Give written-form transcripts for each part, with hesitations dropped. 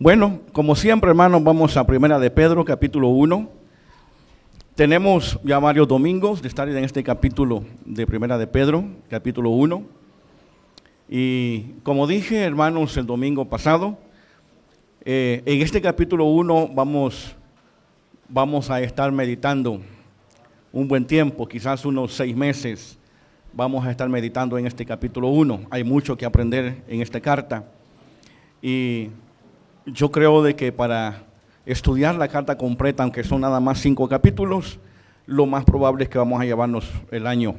Bueno, como siempre, hermanos, vamos a Primera de Pedro, capítulo 1. Tenemos ya varios domingos de estar en este capítulo de Primera de Pedro, capítulo 1. Y como dije, hermanos, el domingo pasado, en este capítulo 1 vamos a estar meditando un buen tiempo, quizás unos 6 meses. Vamos a estar meditando en este capítulo 1. Hay mucho que aprender en esta carta. Y yo creo de que para estudiar la carta completa, aunque son nada más 5 capítulos, lo más probable es que vamos a llevarnos el año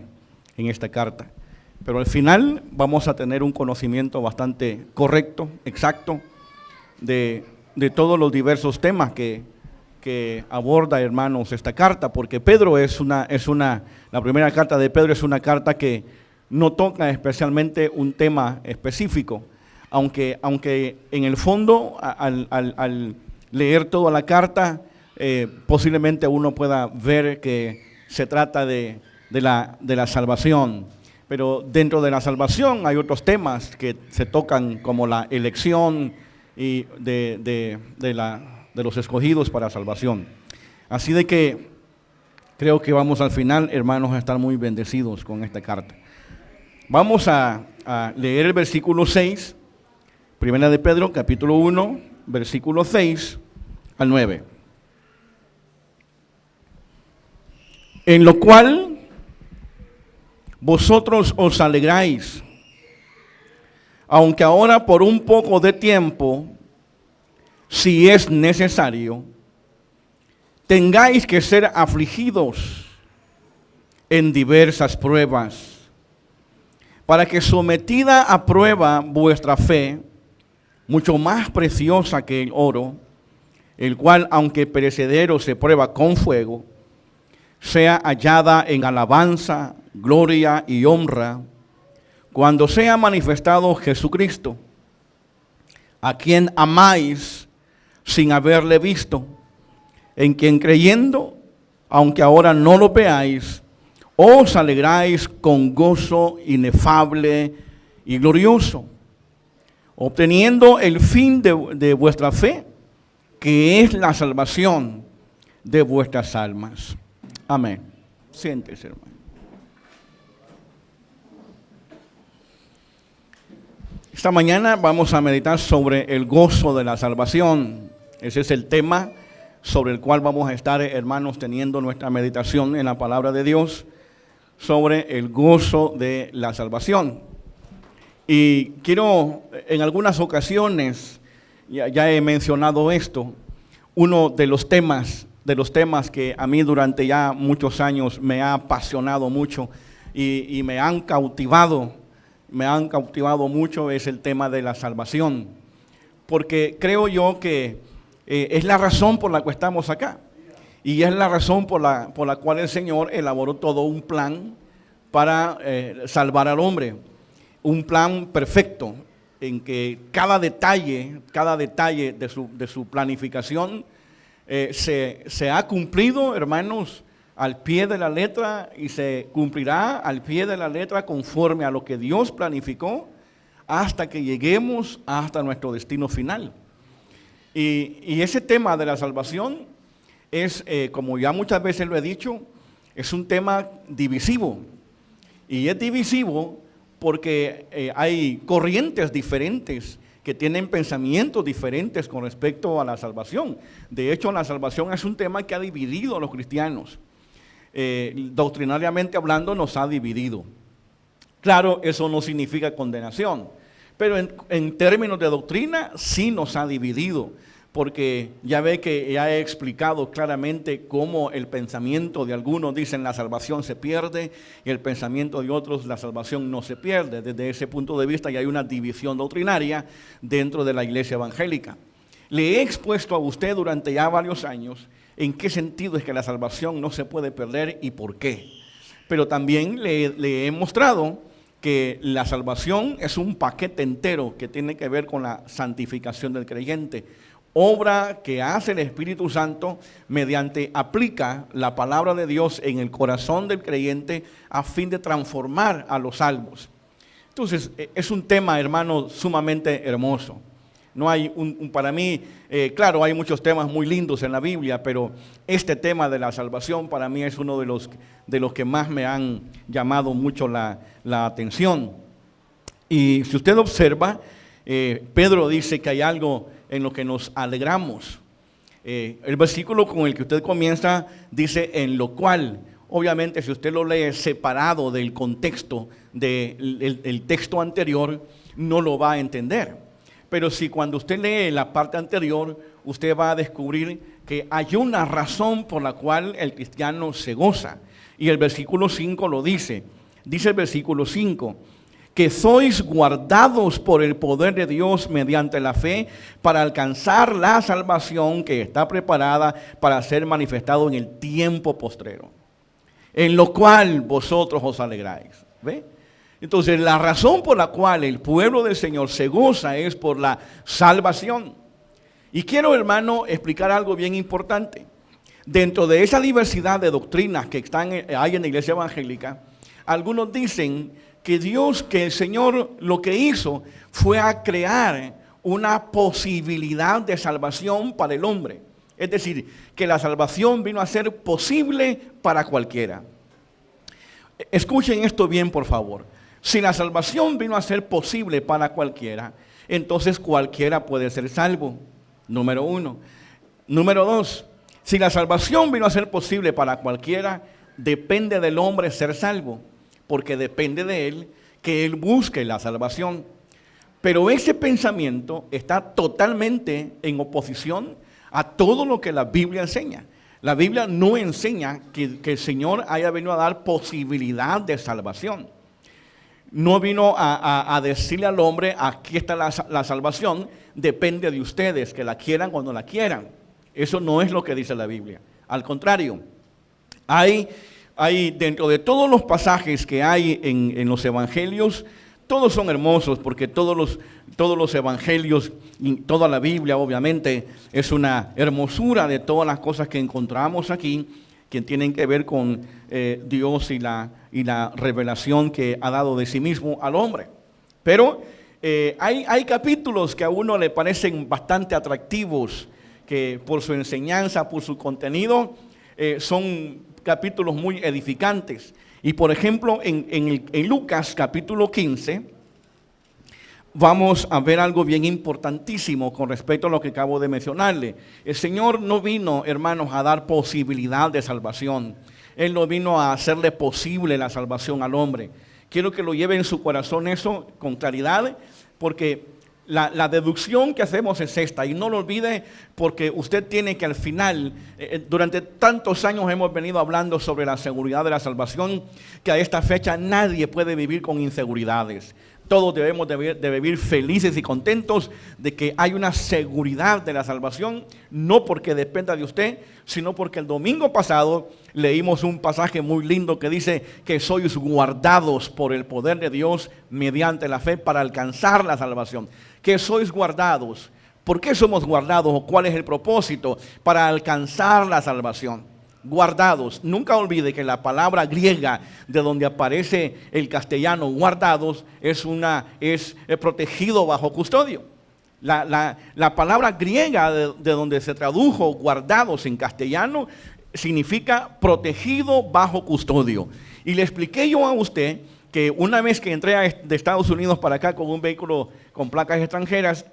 en esta carta. Pero al final vamos a tener un conocimiento bastante correcto, exacto, de todos los diversos temas que aborda, hermanos, esta carta, porque Pedro la primera carta de Pedro es una carta que no toca especialmente un tema específico, aunque en el fondo, al leer toda la carta, posiblemente uno pueda ver que se trata de la salvación. Pero dentro de la salvación hay otros temas que se tocan, como la elección y de los escogidos para salvación. Así de que creo que vamos al final, hermanos, a estar muy bendecidos con esta carta. Vamos a leer el versículo 6, Primera de Pedro, capítulo 1, versículo 6 al 9. En lo cual vosotros os alegráis, aunque ahora por un poco de tiempo, si es necesario, tengáis que ser afligidos en diversas pruebas, para que sometida a prueba vuestra fe, mucho más preciosa que el oro, el cual, aunque perecedero, se prueba con fuego, sea hallada en alabanza, gloria y honra, cuando sea manifestado Jesucristo, a quien amáis sin haberle visto, en quien creyendo, aunque ahora no lo veáis, os alegráis con gozo inefable y glorioso, obteniendo el fin de vuestra fe, que es la salvación de vuestras almas. Amén. Siéntese, hermano. Esta mañana vamos a meditar sobre el gozo de la salvación. Ese es el tema sobre el cual vamos a estar, hermanos, teniendo nuestra meditación en la palabra de Dios, sobre el gozo de la salvación. Y quiero, en algunas ocasiones, ya he mencionado esto, uno de los temas que a mí durante ya muchos años me ha apasionado mucho y me han cautivado mucho, es el tema de la salvación. Porque creo yo que es la razón por la cual estamos acá. Y es la razón por la cual el Señor elaboró todo un plan para salvar al hombre. Un plan perfecto en que cada detalle de su planificación se ha cumplido, hermanos, al pie de la letra, y se cumplirá al pie de la letra conforme a lo que Dios planificó hasta que lleguemos hasta nuestro destino final. Y ese tema de la salvación es, como ya muchas veces lo he dicho, es un tema divisivo. Y es divisivo porque hay corrientes diferentes que tienen pensamientos diferentes con respecto a la salvación. De hecho, la salvación es un tema que ha dividido a los cristianos. Doctrinariamente hablando, nos ha dividido. Claro, eso no significa condenación, pero en términos de doctrina sí nos ha dividido, porque ya ve que ya he explicado claramente cómo el pensamiento de algunos dicen la salvación se pierde y el pensamiento de otros la salvación no se pierde. Desde ese punto de vista ya hay una división doctrinaria dentro de la iglesia evangélica. Le he expuesto a usted durante ya varios años en qué sentido es que la salvación no se puede perder y por qué. Pero también le he mostrado que la salvación es un paquete entero que tiene que ver con la santificación del creyente. Obra que hace el Espíritu Santo mediante aplica la palabra de Dios en el corazón del creyente a fin de transformar a los salvos. Entonces, es un tema, hermano, sumamente hermoso. No hay para mí, claro, hay muchos temas muy lindos en la Biblia, pero este tema de la salvación para mí es uno de los que más me han llamado mucho la atención. Y si usted observa, Pedro dice que hay algo en lo que nos alegramos. El versículo con el que usted comienza dice en lo cual. Obviamente, si usted lo lee separado del contexto del texto anterior, no lo va a entender. Pero si cuando usted lee la parte anterior, usted va a descubrir que hay una razón por la cual el cristiano se goza. Y el versículo 5 lo dice. Dice el versículo 5, que sois guardados por el poder de Dios mediante la fe para alcanzar la salvación que está preparada para ser manifestado en el tiempo postrero, en lo cual vosotros os alegráis. ¿Ve? Entonces, la razón por la cual el pueblo del Señor se goza es por la salvación. Y quiero, hermano, explicar algo bien importante. Dentro de esa diversidad de doctrinas que hay en la iglesia evangélica, algunos dicen que el Señor lo que hizo fue a crear una posibilidad de salvación para el hombre. Es decir, que la salvación vino a ser posible para cualquiera. Escuchen esto bien, por favor. Si la salvación vino a ser posible para cualquiera, entonces cualquiera puede ser salvo. Número 1. Número 2. Si la salvación vino a ser posible para cualquiera, depende del hombre ser salvo, porque depende de él que él busque la salvación. Pero ese pensamiento está totalmente en oposición a todo lo que la Biblia enseña. La Biblia no enseña que el Señor haya venido a dar posibilidad de salvación. No vino a decirle al hombre, aquí está la salvación, depende de ustedes, que la quieran o no la quieran. Eso no es lo que dice la Biblia. Al contrario, hay dentro de todos los pasajes que hay en los evangelios, todos son hermosos porque todos los evangelios y toda la Biblia obviamente es una hermosura de todas las cosas que encontramos aquí que tienen que ver con Dios y la revelación que ha dado de sí mismo al hombre. Pero hay capítulos que a uno le parecen bastante atractivos, que por su enseñanza, por su contenido, son capítulos muy edificantes. Y por ejemplo, en Lucas capítulo 15, vamos a ver algo bien importantísimo con respecto a lo que acabo de mencionarle. El Señor no vino, hermanos, a dar posibilidad de salvación. Él no vino a hacerle posible la salvación al hombre. Quiero que lo lleve en su corazón eso con claridad, porque la deducción que hacemos es esta, y no lo olvide, porque usted tiene que al final, durante tantos años hemos venido hablando sobre la seguridad de la salvación, que a esta fecha nadie puede vivir con inseguridades. Todos debemos de vivir felices y contentos de que hay una seguridad de la salvación, no porque dependa de usted, sino porque el domingo pasado leímos un pasaje muy lindo que dice que sois guardados por el poder de Dios mediante la fe para alcanzar la salvación. Que sois guardados. ¿Por qué somos guardados o cuál es el propósito? Para alcanzar la salvación. Guardados. Nunca olvide que la palabra griega de donde aparece el castellano guardados es protegido bajo custodio. La palabra griega de donde se tradujo guardados en castellano significa protegido bajo custodio. Y le expliqué yo a usted que una vez que entré de Estados Unidos para acá con un vehículo con placas extranjeras,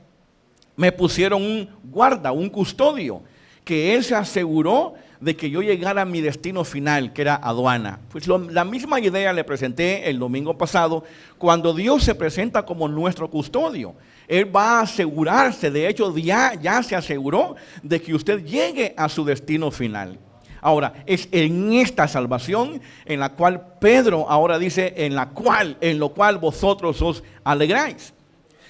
me pusieron un guarda, un custodio, que él se aseguró de que yo llegara a mi destino final, que era aduana. Pues la misma idea le presenté el domingo pasado, cuando Dios se presenta como nuestro custodio. Él va a asegurarse, de hecho ya se aseguró de que usted llegue a su destino final. Ahora, es en esta salvación en la cual Pedro ahora dice, en lo cual vosotros os alegráis.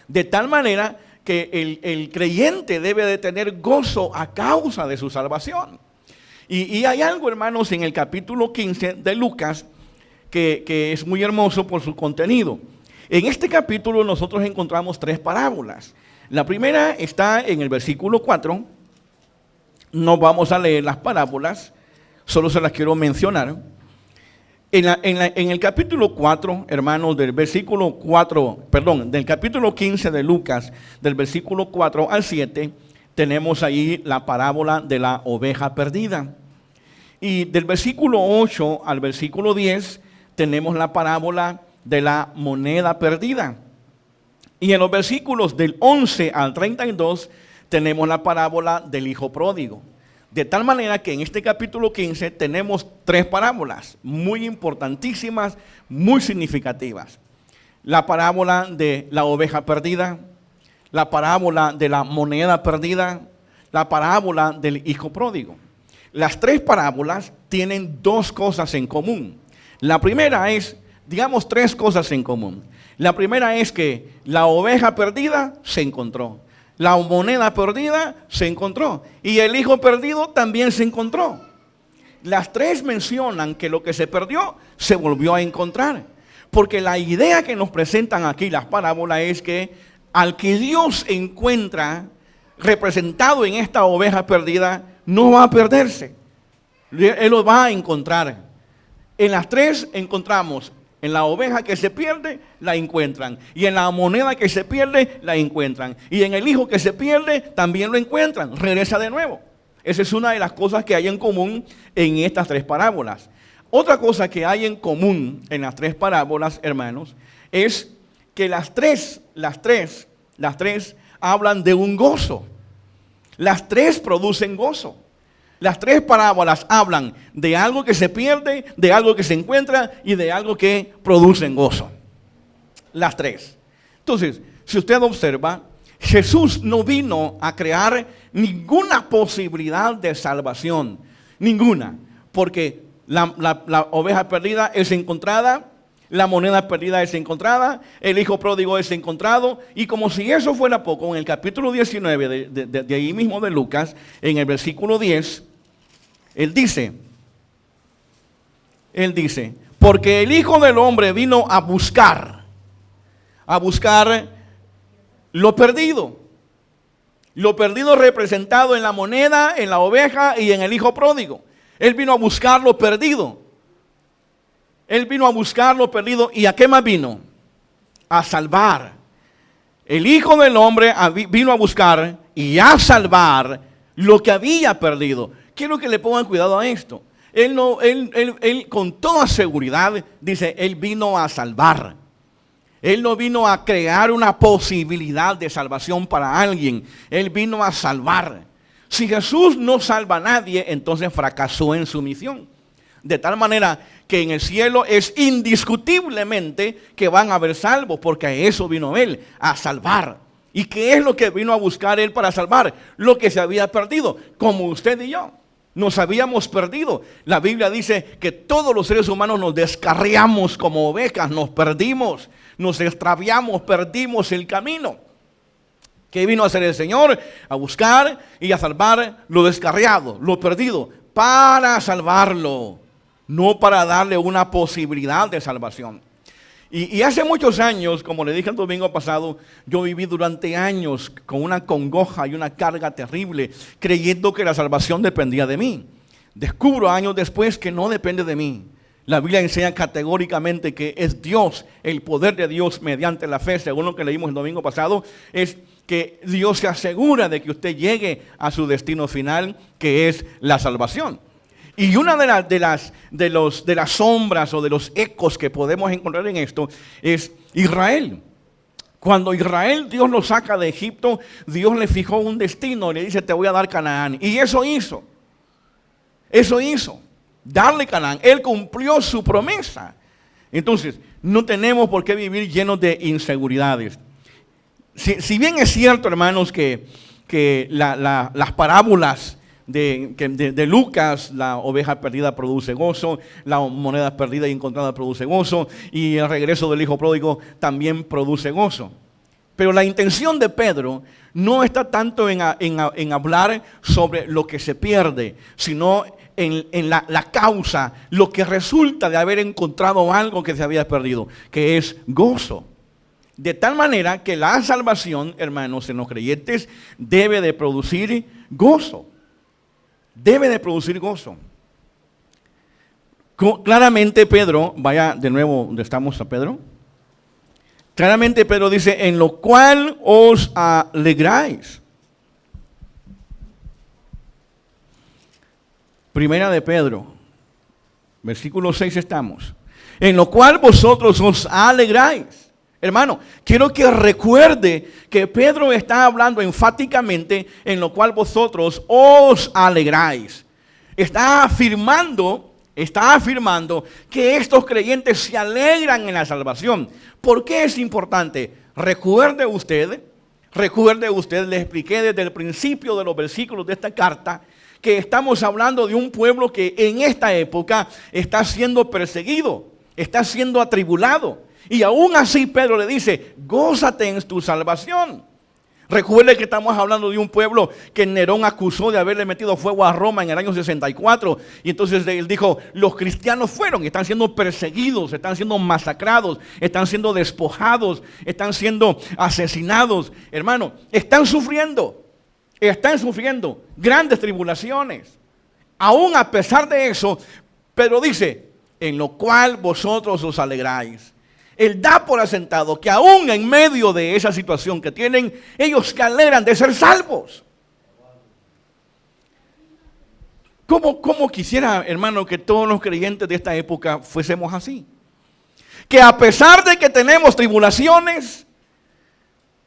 De tal manera que el creyente debe de tener gozo a causa de su salvación. Y hay algo, hermanos, en el capítulo 15 de Lucas que es muy hermoso por su contenido. En este capítulo nosotros encontramos 3 parábolas. La primera está en el versículo 4. No vamos a leer las parábolas, solo se las quiero mencionar. En el capítulo 4, hermanos, del versículo 4, perdón, del capítulo 15 de Lucas, del versículo 4 al 7, tenemos ahí la parábola de la oveja perdida. Y del versículo 8 al versículo 10 tenemos la parábola de la moneda perdida. Y en los versículos del 11 al 32 tenemos la parábola del hijo pródigo. De tal manera que en este capítulo 15 tenemos 3 parábolas muy importantísimas, muy significativas. La parábola de la oveja perdida, la parábola de la moneda perdida, la parábola del hijo pródigo. Las 3 parábolas tienen 2 cosas en común. La primera es, digamos, 3 cosas en común. La primera es que la oveja perdida se encontró. La moneda perdida se encontró. Y el hijo perdido también se encontró. Las 3 mencionan que lo que se perdió se volvió a encontrar. Porque la idea que nos presentan aquí las parábolas es que al que Dios encuentra representado en esta oveja perdida, no va a perderse. Él lo va a encontrar. En las 3 encontramos. En la oveja que se pierde, la encuentran. Y en la moneda que se pierde, la encuentran. Y en el hijo que se pierde, también lo encuentran. Regresa de nuevo. Esa es una de las cosas que hay en común en estas 3 parábolas. Otra cosa que hay en común en las 3 parábolas, hermanos, es que las tres hablan de un gozo. Las 3 producen gozo. Las 3 parábolas hablan de algo que se pierde, de algo que se encuentra y de algo que produce gozo. Las 3. Entonces, si usted observa, Jesús no vino a crear ninguna posibilidad de salvación. Ninguna. Porque la oveja perdida es encontrada, la moneda perdida es encontrada, el hijo pródigo es encontrado. Y como si eso fuera poco, en el capítulo 19 de ahí mismo de Lucas, en el versículo 10, Él dice, porque el Hijo del Hombre vino a buscar lo perdido representado en la moneda, en la oveja y en el Hijo pródigo. Él vino a buscar lo perdido. ¿Y a qué más vino? A salvar. El Hijo del Hombre vino a buscar y a salvar lo que había perdido. Quiero que le pongan cuidado a esto. Él con toda seguridad dice, Él vino a salvar. Él no vino a crear una posibilidad de salvación para alguien. Él vino a salvar. Si Jesús no salva a nadie, entonces fracasó en su misión. De tal manera que en el cielo es indiscutiblemente que van a haber salvos, porque a eso vino Él, a salvar. ¿Y qué es lo que vino a buscar Él para salvar? Lo que se había perdido, como usted y yo. Nos habíamos perdido. La Biblia dice que todos los seres humanos nos descarriamos como ovejas, nos perdimos, nos extraviamos, perdimos el camino. ¿Qué vino a hacer el Señor? A buscar y a salvar lo descarriado, lo perdido, para salvarlo, no para darle una posibilidad de salvación. Y hace muchos años, como le dije el domingo pasado, yo viví durante años con una congoja y una carga terrible, creyendo que la salvación dependía de mí. Descubro años después que no depende de mí. La Biblia enseña categóricamente que es Dios, el poder de Dios mediante la fe, según lo que leímos el domingo pasado, es que Dios se asegura de que usted llegue a su destino final, que es la salvación. Y una de las sombras o de los ecos que podemos encontrar en esto es Israel. Cuando Israel, Dios lo saca de Egipto, Dios le fijó un destino, le dice, te voy a dar Canaán. Y eso hizo, darle Canaán. Él cumplió su promesa. Entonces, no tenemos por qué vivir llenos de inseguridades. Si bien es cierto, hermanos, que las parábolas de Lucas, la oveja perdida produce gozo, la moneda perdida y encontrada produce gozo, y el regreso del hijo pródigo también produce gozo. Pero la intención de Pedro no está tanto en hablar sobre lo que se pierde, sino en la causa, lo que resulta de haber encontrado algo que se había perdido, que es gozo. De tal manera que la salvación, hermanos, en los creyentes debe de producir gozo. Debe de producir gozo. Claramente Pedro, vaya de nuevo donde estamos a Pedro. Claramente Pedro dice, en lo cual os alegráis. Primera de Pedro, versículo 6 estamos. En lo cual vosotros os alegráis. Hermano, quiero que recuerde que Pedro está hablando enfáticamente en lo cual vosotros os alegráis. Está afirmando que estos creyentes se alegran en la salvación. ¿Por qué es importante? Recuerde usted, le expliqué desde el principio de los versículos de esta carta, que estamos hablando de un pueblo que en esta época está siendo perseguido, está siendo atribulado. Y aún así Pedro le dice, gózate en tu salvación. Recuerde que estamos hablando de un pueblo que Nerón acusó de haberle metido fuego a Roma en el año 64. Y entonces él dijo, los cristianos están siendo perseguidos, están siendo masacrados, están siendo despojados, están siendo asesinados. Hermano, están sufriendo grandes tribulaciones. Aún a pesar de eso, Pedro dice, en lo cual vosotros os alegráis. Él da por asentado que aún en medio de esa situación que tienen, ellos se alegran de ser salvos. ¿Cómo quisiera, hermano, que todos los creyentes de esta época fuésemos así? Que a pesar de que tenemos tribulaciones,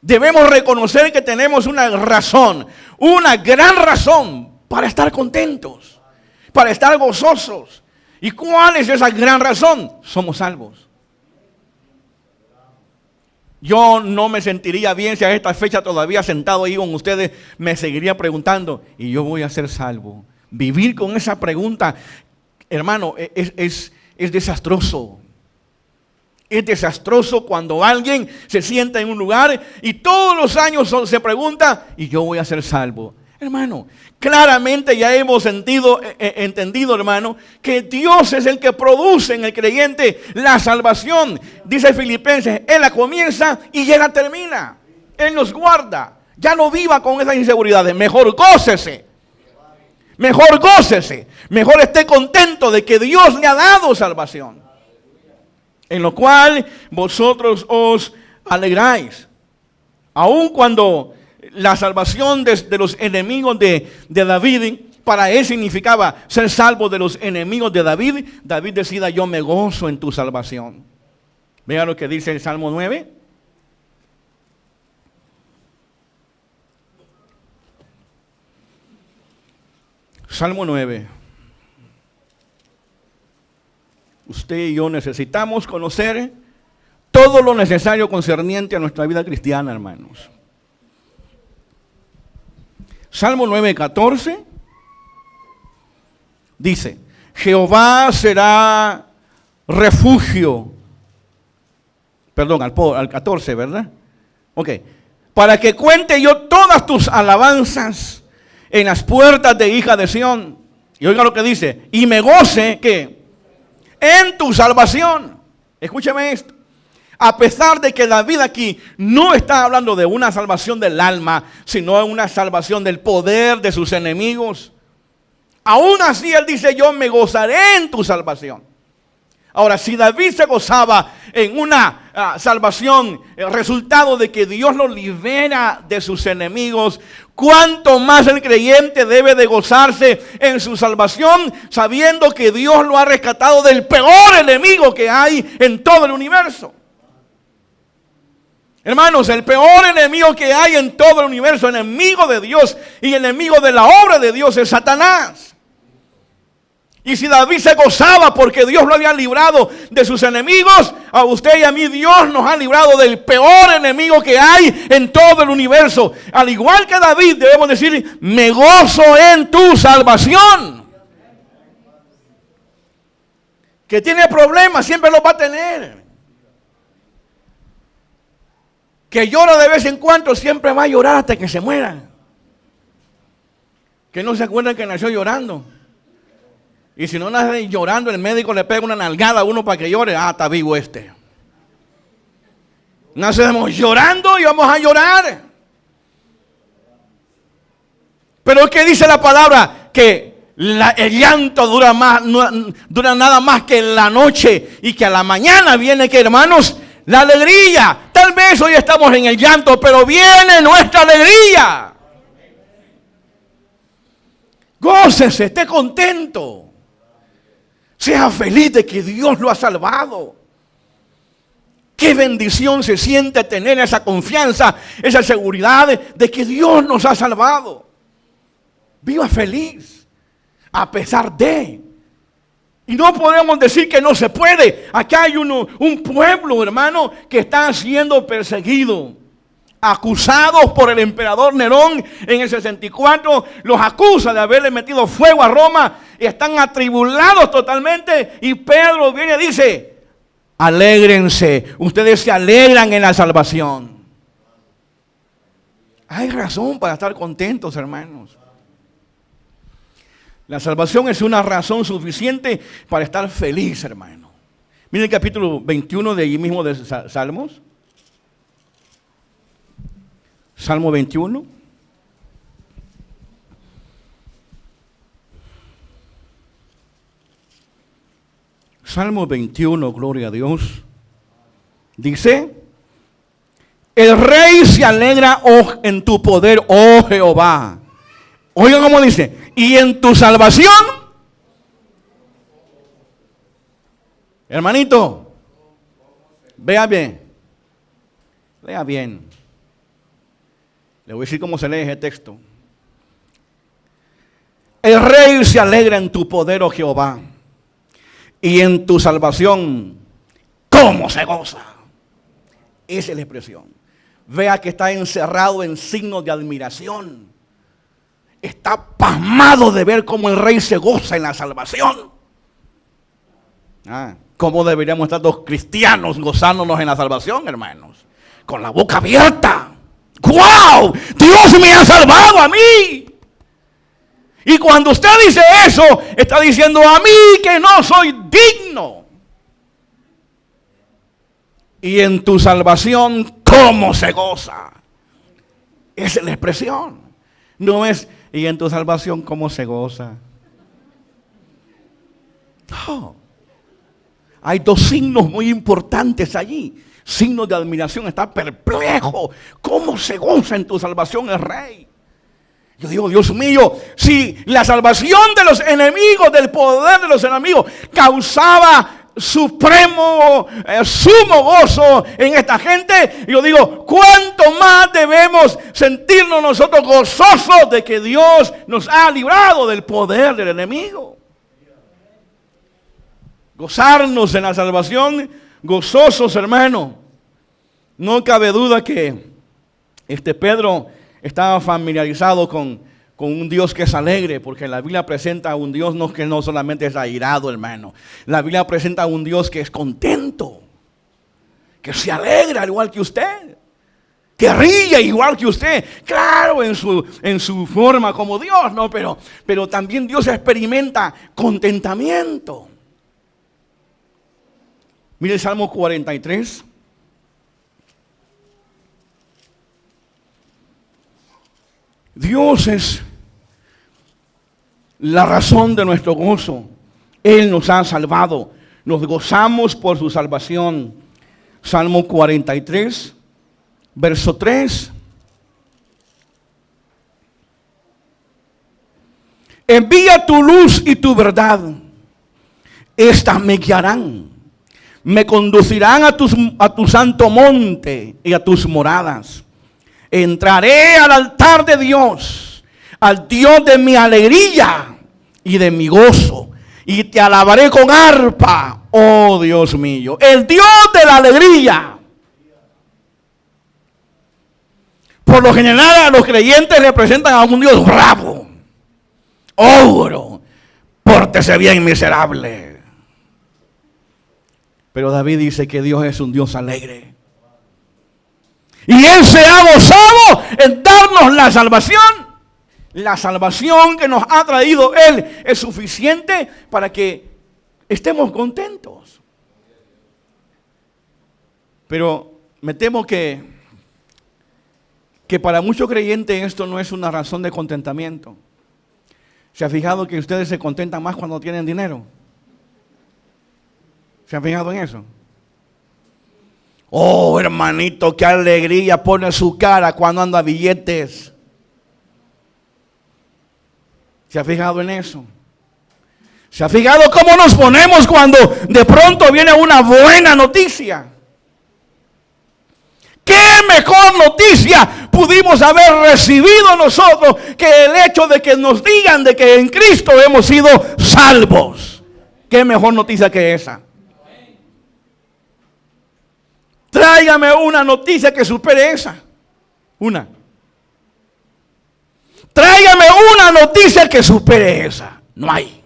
debemos reconocer que tenemos una razón, una gran razón para estar contentos, para estar gozosos. ¿Y cuál es esa gran razón? Somos salvos. Yo no me sentiría bien si a esta fecha todavía sentado ahí con ustedes me seguiría preguntando, ¿y yo voy a ser salvo? Vivir con esa pregunta, hermano, es desastroso. Es desastroso cuando alguien se sienta en un lugar y todos los años se pregunta, ¿y yo voy a ser salvo? Hermano, claramente ya hemos entendido, hermano, que Dios es el que produce en el creyente la salvación. Dice Filipenses, Él la comienza y Él la termina. Él nos guarda. Ya no viva con esas inseguridades. Mejor gócese. Mejor esté contento de que Dios le ha dado salvación. En lo cual vosotros os alegráis. Aun cuando la salvación de los enemigos de David, para él significaba ser salvo de los enemigos de David. David decía, yo me gozo en tu salvación. Vea lo que dice el Salmo 9. Salmo 9. Usted y yo necesitamos conocer todo lo necesario concerniente a nuestra vida cristiana, hermanos. Salmo 9:14 dice, Jehová será refugio. Perdón, al 14, ¿verdad? Ok. Para que cuente yo todas tus alabanzas en las puertas de hija de Sión. Y oiga lo que dice, y me goce, ¿qué? En tu salvación. Escúcheme esto. A pesar de que David aquí no está hablando de una salvación del alma, sino de una salvación del poder de sus enemigos. Aún así él dice, yo me gozaré en tu salvación. Ahora, si David se gozaba en una salvación, el resultado de que Dios lo libera de sus enemigos, ¿cuánto más el creyente debe de gozarse en su salvación, sabiendo que Dios lo ha rescatado del peor enemigo que hay en todo el universo? Hermanos, el peor enemigo que hay en todo el universo, enemigo de Dios y enemigo de la obra de Dios, es Satanás. Y si David se gozaba porque Dios lo había librado de sus enemigos, a usted y a mí Dios nos ha librado del peor enemigo que hay en todo el universo. Al igual que David debemos decir, me gozo en tu salvación. Que tiene problemas, siempre los va a tener. Que llora de vez en cuando, siempre va a llorar hasta que se muera. Que no se acuerdan que nació llorando. Y si no nace llorando, el médico le pega una nalgada a uno para que llore. Ah, está vivo este. Nacemos llorando y vamos a llorar. Pero ¿qué dice la palabra? Que el llanto dura nada más que en la noche, y que a la mañana viene, que hermanos, la alegría. Tal vez hoy estamos en el llanto, pero viene nuestra alegría. Gócese, esté contento. Sea feliz de que Dios lo ha salvado. Qué bendición se siente tener esa confianza, esa seguridad de que Dios nos ha salvado. Viva feliz, a pesar de. Y no podemos decir que no se puede. Acá hay un pueblo, hermano, que está siendo perseguido, acusados por el emperador Nerón en el 64. Los acusa de haberle metido fuego a Roma. Y están atribulados totalmente. Y Pedro viene y dice: alégrense, ustedes se alegran en la salvación. Hay razón para estar contentos, hermanos. La salvación es una razón suficiente para estar feliz, hermano. Miren el capítulo 21 de allí mismo de Salmos. Salmo 21. Salmo 21, gloria a Dios. Dice: el rey se alegra en tu poder, oh Jehová. Oigan cómo dice: y en tu salvación. Hermanito, vea bien. Lea bien. Le voy a decir cómo se lee ese texto. El rey se alegra en tu poder, oh Jehová, y en tu salvación, ¿cómo se goza? Esa es la expresión. Vea que está encerrado en signos de admiración. Está pasmado de ver cómo el rey se goza en la salvación. ¿Cómo deberíamos estar los cristianos gozándonos en la salvación, hermanos? Con la boca abierta. ¡Wow! Dios me ha salvado a mí. Y cuando usted dice eso, está diciendo: a mí que no soy digno. Y en tu salvación, ¿cómo se goza? Esa es la expresión. No es: y en tu salvación, ¿cómo se goza? No. Hay dos signos muy importantes allí. Signos de admiración. Está perplejo. ¿Cómo se goza en tu salvación el rey? Yo digo: Dios mío, si la salvación de los enemigos, del poder de los enemigos, causaba sumo gozo en esta gente, yo digo: ¿cuánto más debemos sentirnos nosotros gozosos de que Dios nos ha librado del poder del enemigo? Gozarnos en la salvación, gozosos, hermano. No cabe duda que Pedro estaba familiarizado con un Dios que es alegre, porque la Biblia presenta a un Dios que no solamente es airado, hermano. La Biblia presenta a un Dios que es contento, que se alegra al igual que usted, que ríe igual que usted. Claro, en su forma como Dios, ¿no? Pero también Dios experimenta contentamiento. Mire el Salmo 43. Dios es la razón de nuestro gozo. Él nos ha salvado. Nos gozamos por su salvación. Salmo 43, verso 3. Envía tu luz y tu verdad. Estas me guiarán. Me conducirán a tu santo monte y a tus moradas. Entraré al altar de Dios, al Dios de mi alegría y de mi gozo, y te alabaré con arpa, oh Dios mío, el Dios de la alegría. Por lo general, a los creyentes representan a un Dios bravo, ogro, pórtese bien, miserable. Pero David dice que Dios es un Dios alegre. Y Él se ha gozado en darnos la salvación. La salvación que nos ha traído Él es suficiente para que estemos contentos. Pero me temo que para muchos creyentes esto no es una razón de contentamiento. ¿Se ha fijado que ustedes se contentan más cuando tienen dinero? ¿Se han fijado en eso? Oh, hermanito, qué alegría pone su cara cuando anda billetes. ¿Se ha fijado en eso? ¿Se ha fijado cómo nos ponemos cuando de pronto viene una buena noticia? ¿Qué mejor noticia pudimos haber recibido nosotros que el hecho de que nos digan de que en Cristo hemos sido salvos? ¿Qué mejor noticia que esa? Tráigame una noticia que supere esa. Una. Tráigame una noticia que supere esa. No hay.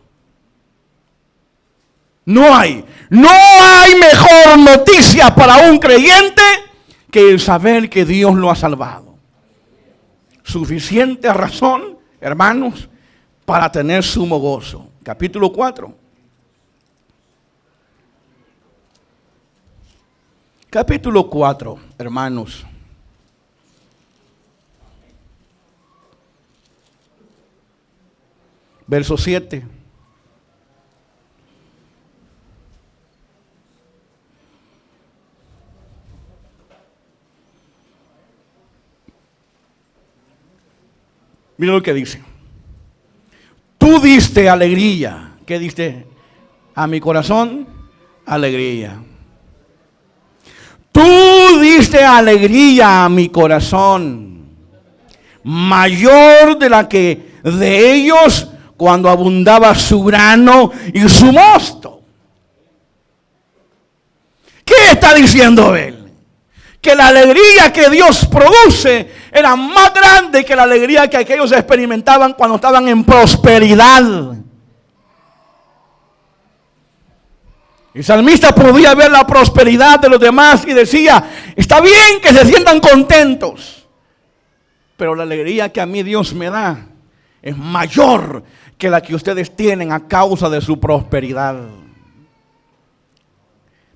No hay. No hay mejor noticia para un creyente que el saber que Dios lo ha salvado. Suficiente razón, hermanos, para tener sumo gozo. Capítulo 4. Capítulo 4, hermanos. Verso 7. Mira lo que dice. Tú diste alegría. ¿Qué diste? A mi corazón, alegría. Tú diste alegría a mi corazón, mayor de la que de ellos cuando abundaba su grano y su mosto. ¿Qué está diciendo él? Que la alegría que Dios produce era más grande que la alegría que aquellos experimentaban cuando estaban en prosperidad. El salmista podía ver la prosperidad de los demás y decía, está bien que se sientan contentos, pero la alegría que a mí Dios me da es mayor que la que ustedes tienen a causa de su prosperidad.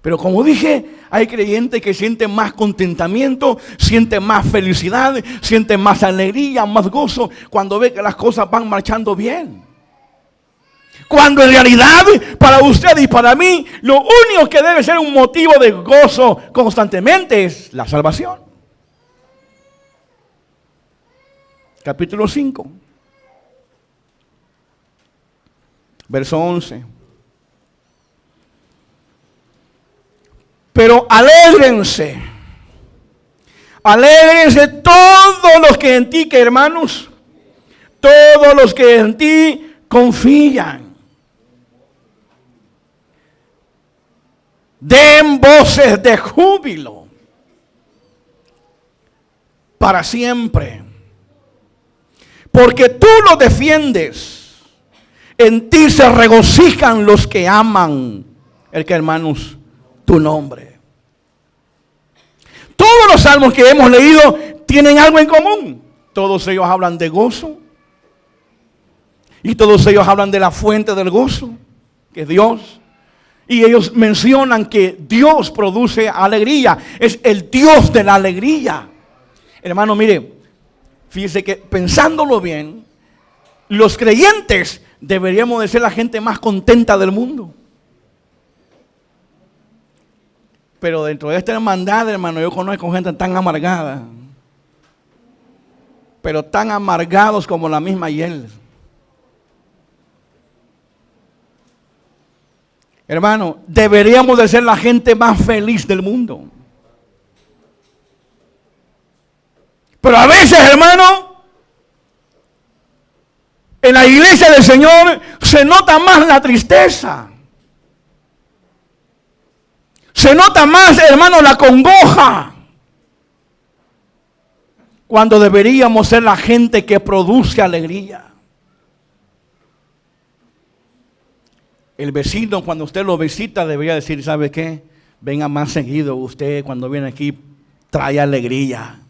Pero como dije, hay creyentes que sienten más contentamiento, sienten más felicidad, sienten más alegría, más gozo cuando ve que las cosas van marchando bien. Cuando en realidad, para usted y para mí, lo único que debe ser un motivo de gozo constantemente es la salvación. Capítulo 5. Verso 11. Pero alégrense. Alégrense todos los que en ti, que hermanos, todos los que en ti confían. Den voces de júbilo para siempre, porque tú lo defiendes. En ti se regocijan los que aman, el que hermanos, tu nombre. Todos los salmos que hemos leído tienen algo en común. Todos ellos hablan de gozo y todos ellos hablan de la fuente del gozo, que es Dios. Y ellos mencionan que Dios produce alegría. Es el Dios de la alegría. Hermano, mire, fíjese que pensándolo bien, los creyentes deberíamos de ser la gente más contenta del mundo. Pero dentro de esta hermandad, hermano, yo conozco gente tan amargada. Pero tan amargados como la misma hiel. Hermano, deberíamos de ser la gente más feliz del mundo. Pero a veces, hermano, en la iglesia del Señor se nota más la tristeza. Se nota más, hermano, la congoja. Cuando deberíamos ser la gente que produce alegría. El vecino, cuando usted lo visita, debería decir, ¿sabe qué? Venga más seguido. Usted cuando viene aquí trae alegría.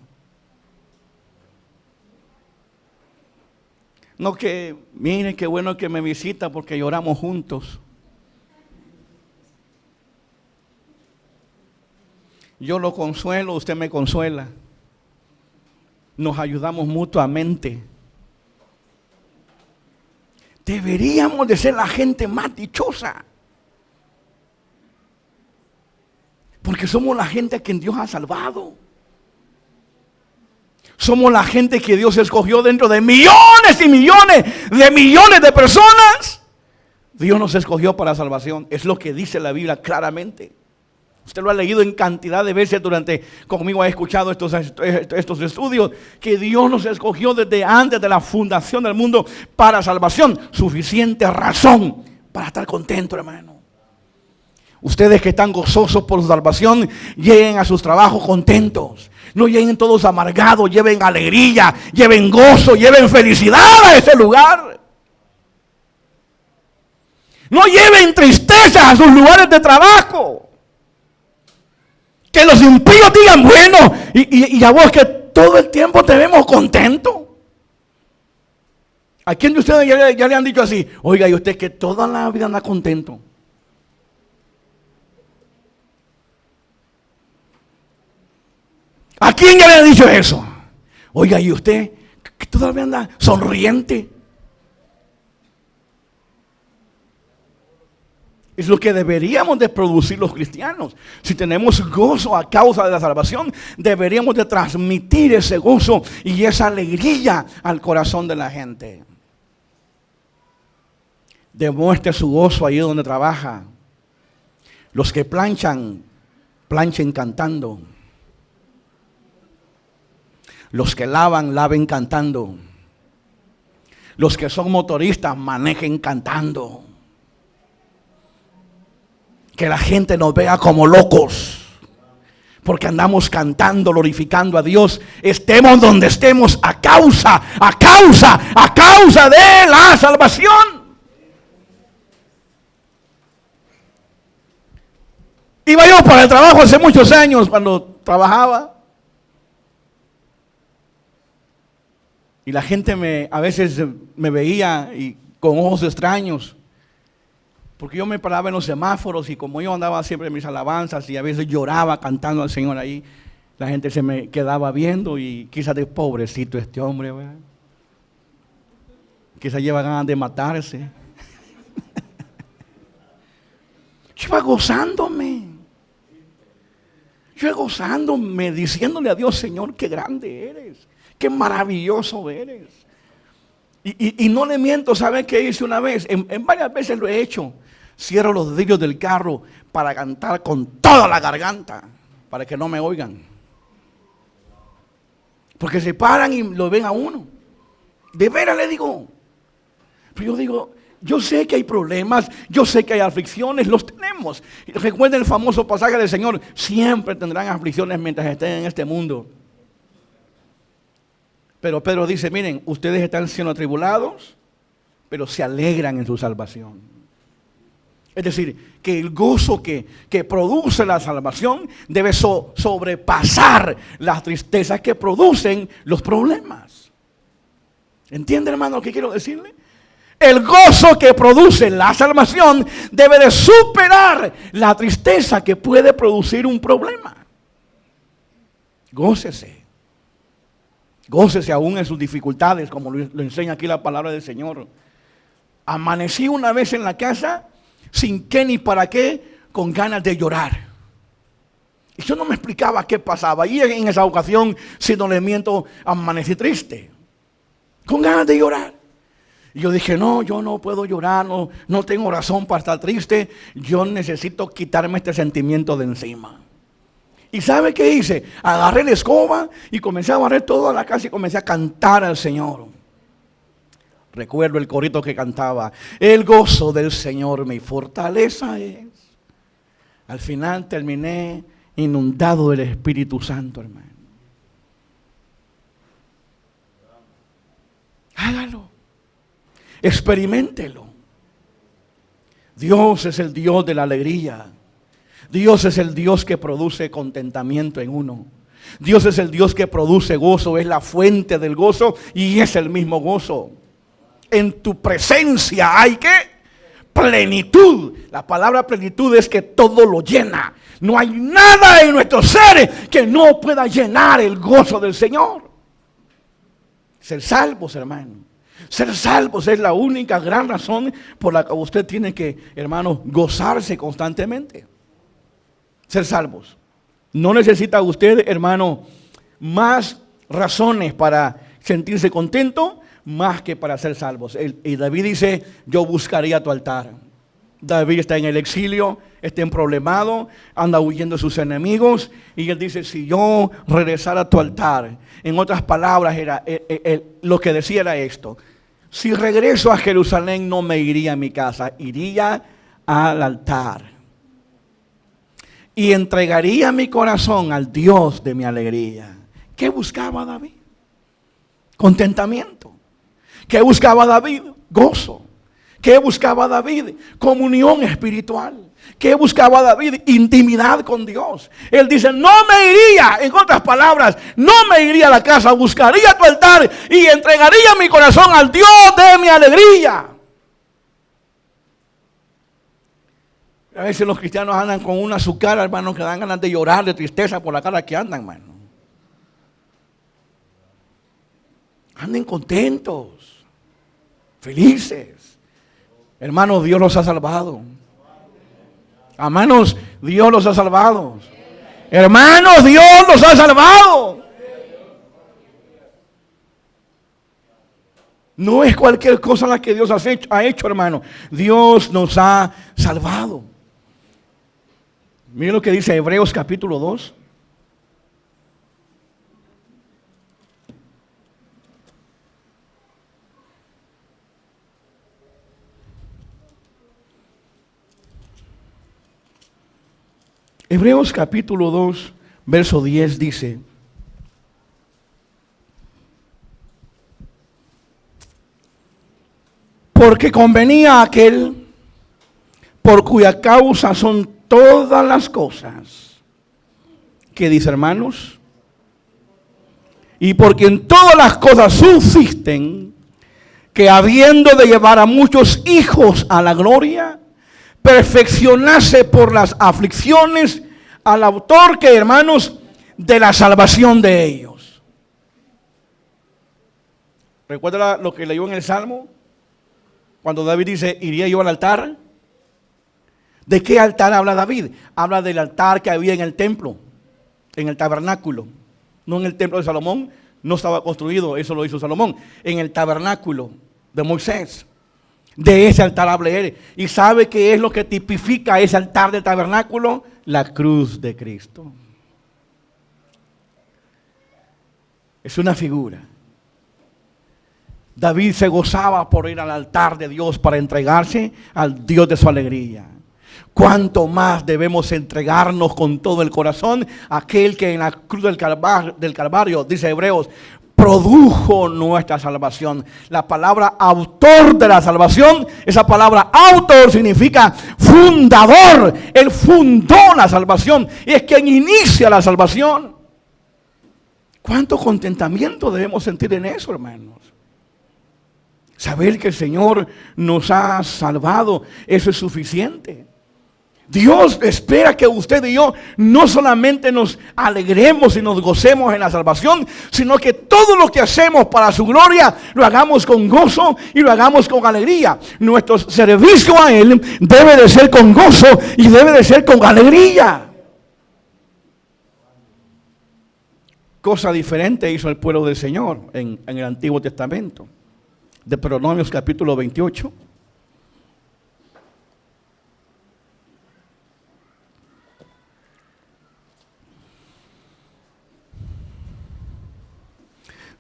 No que, mire qué bueno que me visita porque lloramos juntos. Yo lo consuelo, usted me consuela. Nos ayudamos mutuamente. Deberíamos de ser la gente más dichosa. Porque somos la gente a quien Dios ha salvado. Somos la gente que Dios escogió dentro de millones y millones de personas. Dios nos escogió para salvación. Es lo que dice la Biblia claramente. Usted lo ha leído en cantidad de veces conmigo ha escuchado estos estudios, que Dios nos escogió desde antes de la fundación del mundo para salvación. Suficiente razón para estar contento, hermano. Ustedes que están gozosos por su salvación, lleguen a sus trabajos contentos. No lleguen todos amargados, lleven alegría, lleven gozo, lleven felicidad a ese lugar. No lleven tristeza a sus lugares de trabajo. Que los impíos digan, bueno, y a vos que todo el tiempo te vemos contento. ¿A quién de ustedes ya le han dicho así? Oiga, y usted que toda la vida anda contento. ¿A quién ya le han dicho eso? Oiga, y usted que todavía anda sonriente. Es lo que deberíamos de producir los cristianos. Si tenemos gozo a causa de la salvación, deberíamos de transmitir ese gozo y esa alegría al corazón de la gente. Demuestre su gozo ahí donde trabaja. Los que planchan, planchen cantando. Los que lavan, laven cantando. Los que son motoristas, manejen cantando. Que la gente nos vea como locos, porque andamos cantando, glorificando a Dios. Estemos donde estemos a causa de la salvación. Iba yo para el trabajo hace muchos años cuando trabajaba. Y la gente a veces me veía y con ojos extraños. Porque yo me paraba en los semáforos y como yo andaba siempre en mis alabanzas y a veces lloraba cantando al Señor ahí, la gente se me quedaba viendo y quizás de pobrecito este hombre, ¿verdad? Quizás lleva ganas de matarse. Yo iba gozándome, diciéndole a Dios, Señor, qué grande eres, qué maravilloso eres. Y no le miento, ¿sabe qué hice una vez? En varias veces lo he hecho. Cierro los vidrios del carro para cantar con toda la garganta, para que no me oigan. Porque se paran y lo ven a uno. De veras le digo. Pero yo digo, yo sé que hay problemas, yo sé que hay aflicciones, los tenemos. Recuerden el famoso pasaje del Señor, siempre tendrán aflicciones mientras estén en este mundo. Pero Pedro dice, miren, ustedes están siendo atribulados, pero se alegran en su salvación. Es decir, que el gozo que produce la salvación debe sobrepasar las tristezas que producen los problemas. ¿Entiende, hermano, lo que quiero decirle? El gozo que produce la salvación debe de superar la tristeza que puede producir un problema. Gócese. Gócese aún en sus dificultades, como lo enseña aquí la palabra del Señor. Amanecí una vez en la casa sin qué ni para qué, con ganas de llorar. Y yo no me explicaba qué pasaba. Y en esa ocasión, si no le miento, amanecí triste, con ganas de llorar. Y yo dije, no, yo no puedo llorar, no tengo razón para estar triste. Yo necesito quitarme este sentimiento de encima. ¿Y sabe qué hice? Agarré la escoba y comencé a barrer toda la casa y comencé a cantar al Señor. Recuerdo el corito que cantaba, el gozo del Señor mi fortaleza es. Al final terminé inundado del Espíritu Santo, hermano. Hágalo. Experiméntelo. Dios es el Dios de la alegría. Dios es el Dios que produce contentamiento en uno. Dios es el Dios que produce gozo, es la fuente del gozo y es el mismo gozo. En tu presencia hay ¿qué? Plenitud. La palabra plenitud es que todo lo llena. No hay nada en nuestros seres que no pueda llenar el gozo del Señor. Ser salvos, hermano. Ser salvos es la única gran razón por la que usted tiene que, hermano, gozarse constantemente. Ser salvos. No necesita usted, hermano, más razones para sentirse contento más que para ser salvos. Y David dice, yo buscaría tu altar. David está en el exilio, está problemado, anda huyendo de sus enemigos. Y él dice, si yo regresara a tu altar. En otras palabras, lo que decía era esto. Si regreso a Jerusalén, no me iría a mi casa, iría al altar. Y entregaría mi corazón al Dios de mi alegría. ¿Qué buscaba David? Contentamiento. ¿Qué buscaba David? Gozo. ¿Qué buscaba David? Comunión espiritual. ¿Qué buscaba David? Intimidad con Dios. Él dice, no me iría, en otras palabras, no me iría a la casa, buscaría tu altar y entregaría mi corazón al Dios de mi alegría. A veces los cristianos andan con una su cara, hermano, que dan ganas de llorar de tristeza por la cara que andan, hermano. Anden contentos, felices. Hermanos, Dios los ha salvado. Hermanos, Dios los ha salvado. Hermanos, Dios los ha salvado. No es cualquier cosa la que Dios ha hecho, hermano. Dios nos ha salvado. Miren lo que dice Hebreos capítulo 2. Hebreos capítulo 2, verso 10 dice, porque convenía a aquel por cuya causa son todas las cosas. ¿Qué dice, hermanos? Y por quien todas las cosas subsisten, que habiendo de llevar a muchos hijos a la gloria, perfeccionarse por las aflicciones al autor, que hermanos, de la salvación de ellos. ¿Recuerda lo que leyó en el Salmo? Cuando David dice, ¿iría yo al altar? ¿De qué altar habla David? Habla del altar que había en el templo, en el tabernáculo. No en el templo de Salomón, no estaba construido, eso lo hizo Salomón. En el tabernáculo de Moisés. De ese altar habla él. ¿Y sabe qué es lo que tipifica ese altar del tabernáculo? La cruz de Cristo. Es una figura. David se gozaba por ir al altar de Dios para entregarse al Dios de su alegría. ¿Cuánto más debemos entregarnos con todo el corazón a aquel que en la cruz del Calvario, dice Hebreos, produjo nuestra salvación? La palabra autor de la salvación, esa palabra autor significa fundador. Él fundó la salvación y es quien inicia la salvación. ¿Cuánto contentamiento debemos sentir en eso, hermanos? Saber que el Señor nos ha salvado, eso es suficiente. Dios espera que usted y yo no solamente nos alegremos y nos gocemos en la salvación, sino que todo lo que hacemos para su gloria lo hagamos con gozo y lo hagamos con alegría. Nuestro servicio a Él debe de ser con gozo y debe de ser con alegría. Cosa diferente hizo el pueblo del Señor en el Antiguo Testamento. Deuteronomio capítulo 28.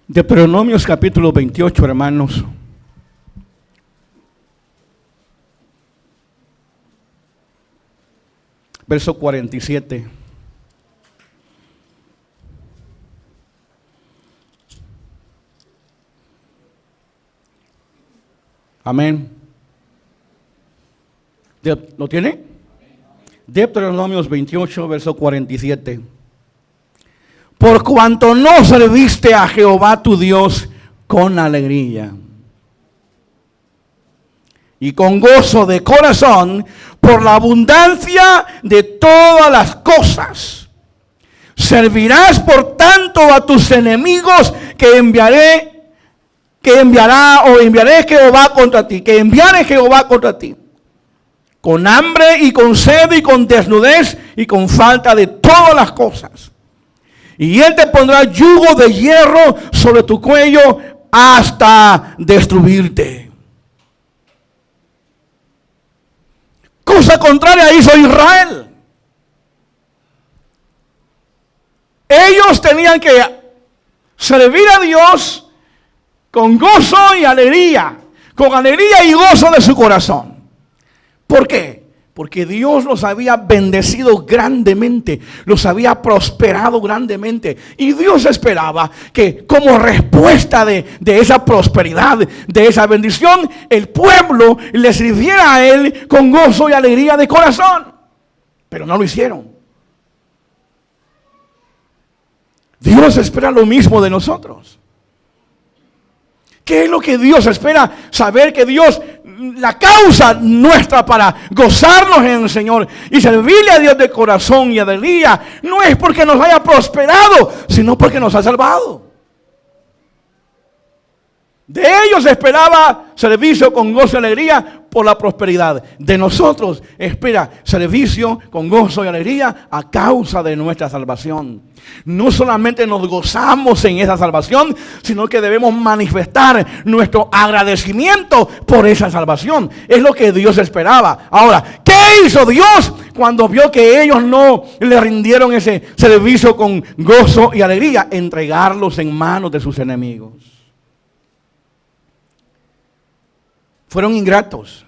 Deuteronomio capítulo 28, hermanos. Verso 47. Amén. ¿Lo tiene? Deuteronomio 28, verso 47. Por cuanto no serviste a Jehová tu Dios con alegría y con gozo de corazón, por la abundancia de todas las cosas, servirás por tanto a tus enemigos que enviaré que enviaré Jehová contra ti, que enviaré Jehová contra ti, con hambre y con sed y con desnudez y con falta de todas las cosas. Y él te pondrá yugo de hierro sobre tu cuello hasta destruirte. Cosa contraria hizo Israel. Ellos tenían que servir a Dios con gozo y alegría, con alegría y gozo de su corazón. ¿Por qué? Porque Dios los había bendecido grandemente, los había prosperado grandemente. Y Dios esperaba que como respuesta de esa prosperidad, de esa bendición, el pueblo le sirviera a Él con gozo y alegría de corazón. Pero no lo hicieron. Dios espera lo mismo de nosotros. ¿Qué es lo que Dios espera? Saber que Dios, la causa nuestra para gozarnos en el Señor y servirle a Dios de corazón y alegría, no es porque nos haya prosperado, sino porque nos ha salvado. De ellos esperaba servicio con gozo y alegría por la prosperidad. De nosotros espera servicio con gozo y alegría a causa de nuestra salvación. No solamente nos gozamos en esa salvación, sino que debemos manifestar nuestro agradecimiento por esa salvación. Es lo que Dios esperaba. Ahora, ¿qué hizo Dios cuando vio que ellos no le rindieron ese servicio con gozo y alegría? Entregarlos en manos de sus enemigos. Fueron ingratos.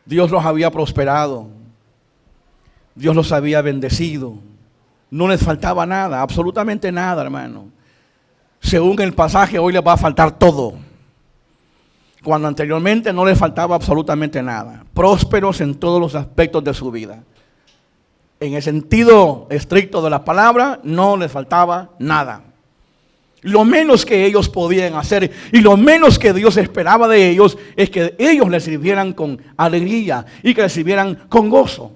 Dios los había prosperado. Dios los había bendecido. No les faltaba nada, absolutamente nada, hermano. Según el pasaje, hoy les va a faltar todo. Cuando anteriormente no les faltaba absolutamente nada. Prósperos en todos los aspectos de su vida. En el sentido estricto de la palabra, no les faltaba nada. Lo menos que ellos podían hacer y lo menos que Dios esperaba de ellos es que ellos le sirvieran con alegría y que le sirvieran con gozo.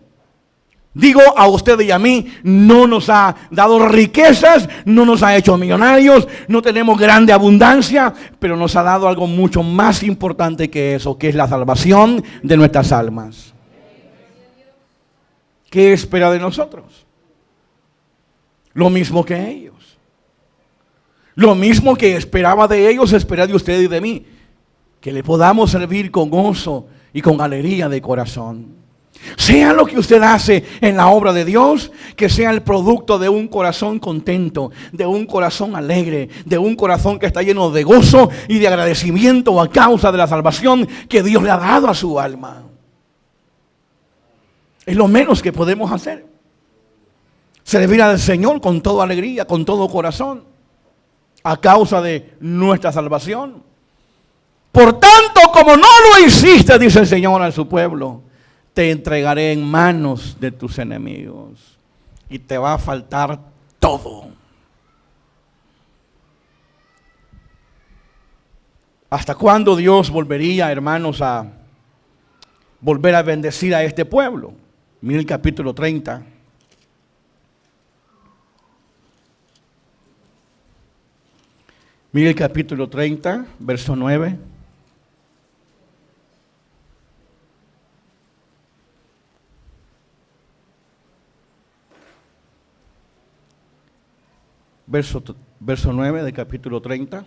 Digo a usted y a mí, no nos ha dado riquezas, no nos ha hecho millonarios, no tenemos grande abundancia, pero nos ha dado algo mucho más importante que eso, que es la salvación de nuestras almas. ¿Qué espera de nosotros? Lo mismo que ellos. Lo mismo que esperaba de ellos, espera de usted y de mí. Que le podamos servir con gozo y con alegría de corazón. Sea lo que usted hace en la obra de Dios, que sea el producto de un corazón contento, de un corazón alegre, de un corazón que está lleno de gozo y de agradecimiento a causa de la salvación que Dios le ha dado a su alma. Es lo menos que podemos hacer. Servir al Señor con toda alegría, con todo corazón, a causa de nuestra salvación. Por tanto, como no lo hiciste, dice el Señor a su pueblo, te entregaré en manos de tus enemigos y te va a faltar todo. ¿Hasta cuándo Dios volvería, hermanos, a volver a bendecir a este pueblo? Mira el capítulo 30. Mira el capítulo 30, verso 9. Verso 9 del capítulo 30.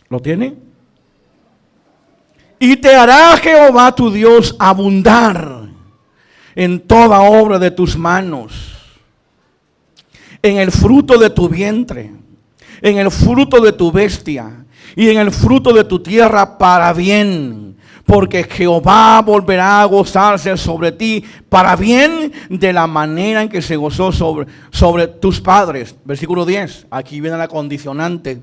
¿Lo tiene? Y te hará Jehová tu Dios abundar en toda obra de tus manos, en el fruto de tu vientre, en el fruto de tu bestia y en el fruto de tu tierra para bien, porque Jehová volverá a gozarse sobre ti para bien de la manera en que se gozó sobre tus padres. Versículo 10, aquí viene la condicionante.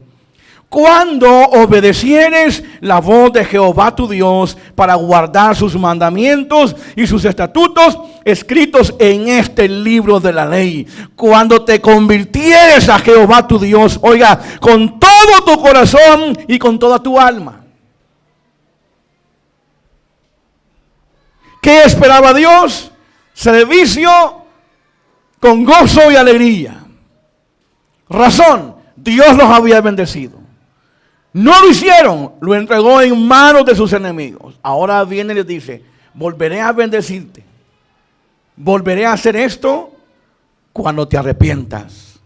Cuando obedecieres la voz de Jehová tu Dios para guardar sus mandamientos y sus estatutos escritos en este libro de la ley. Cuando te convirtieres a Jehová tu Dios, oiga, con todo tu corazón y con toda tu alma. ¿Qué esperaba Dios? Servicio con gozo y alegría. Razón. Dios los había bendecido. No lo hicieron, lo entregó en manos de sus enemigos. Ahora viene y les dice, volveré a bendecirte. Volveré a hacer esto cuando te arrepientas,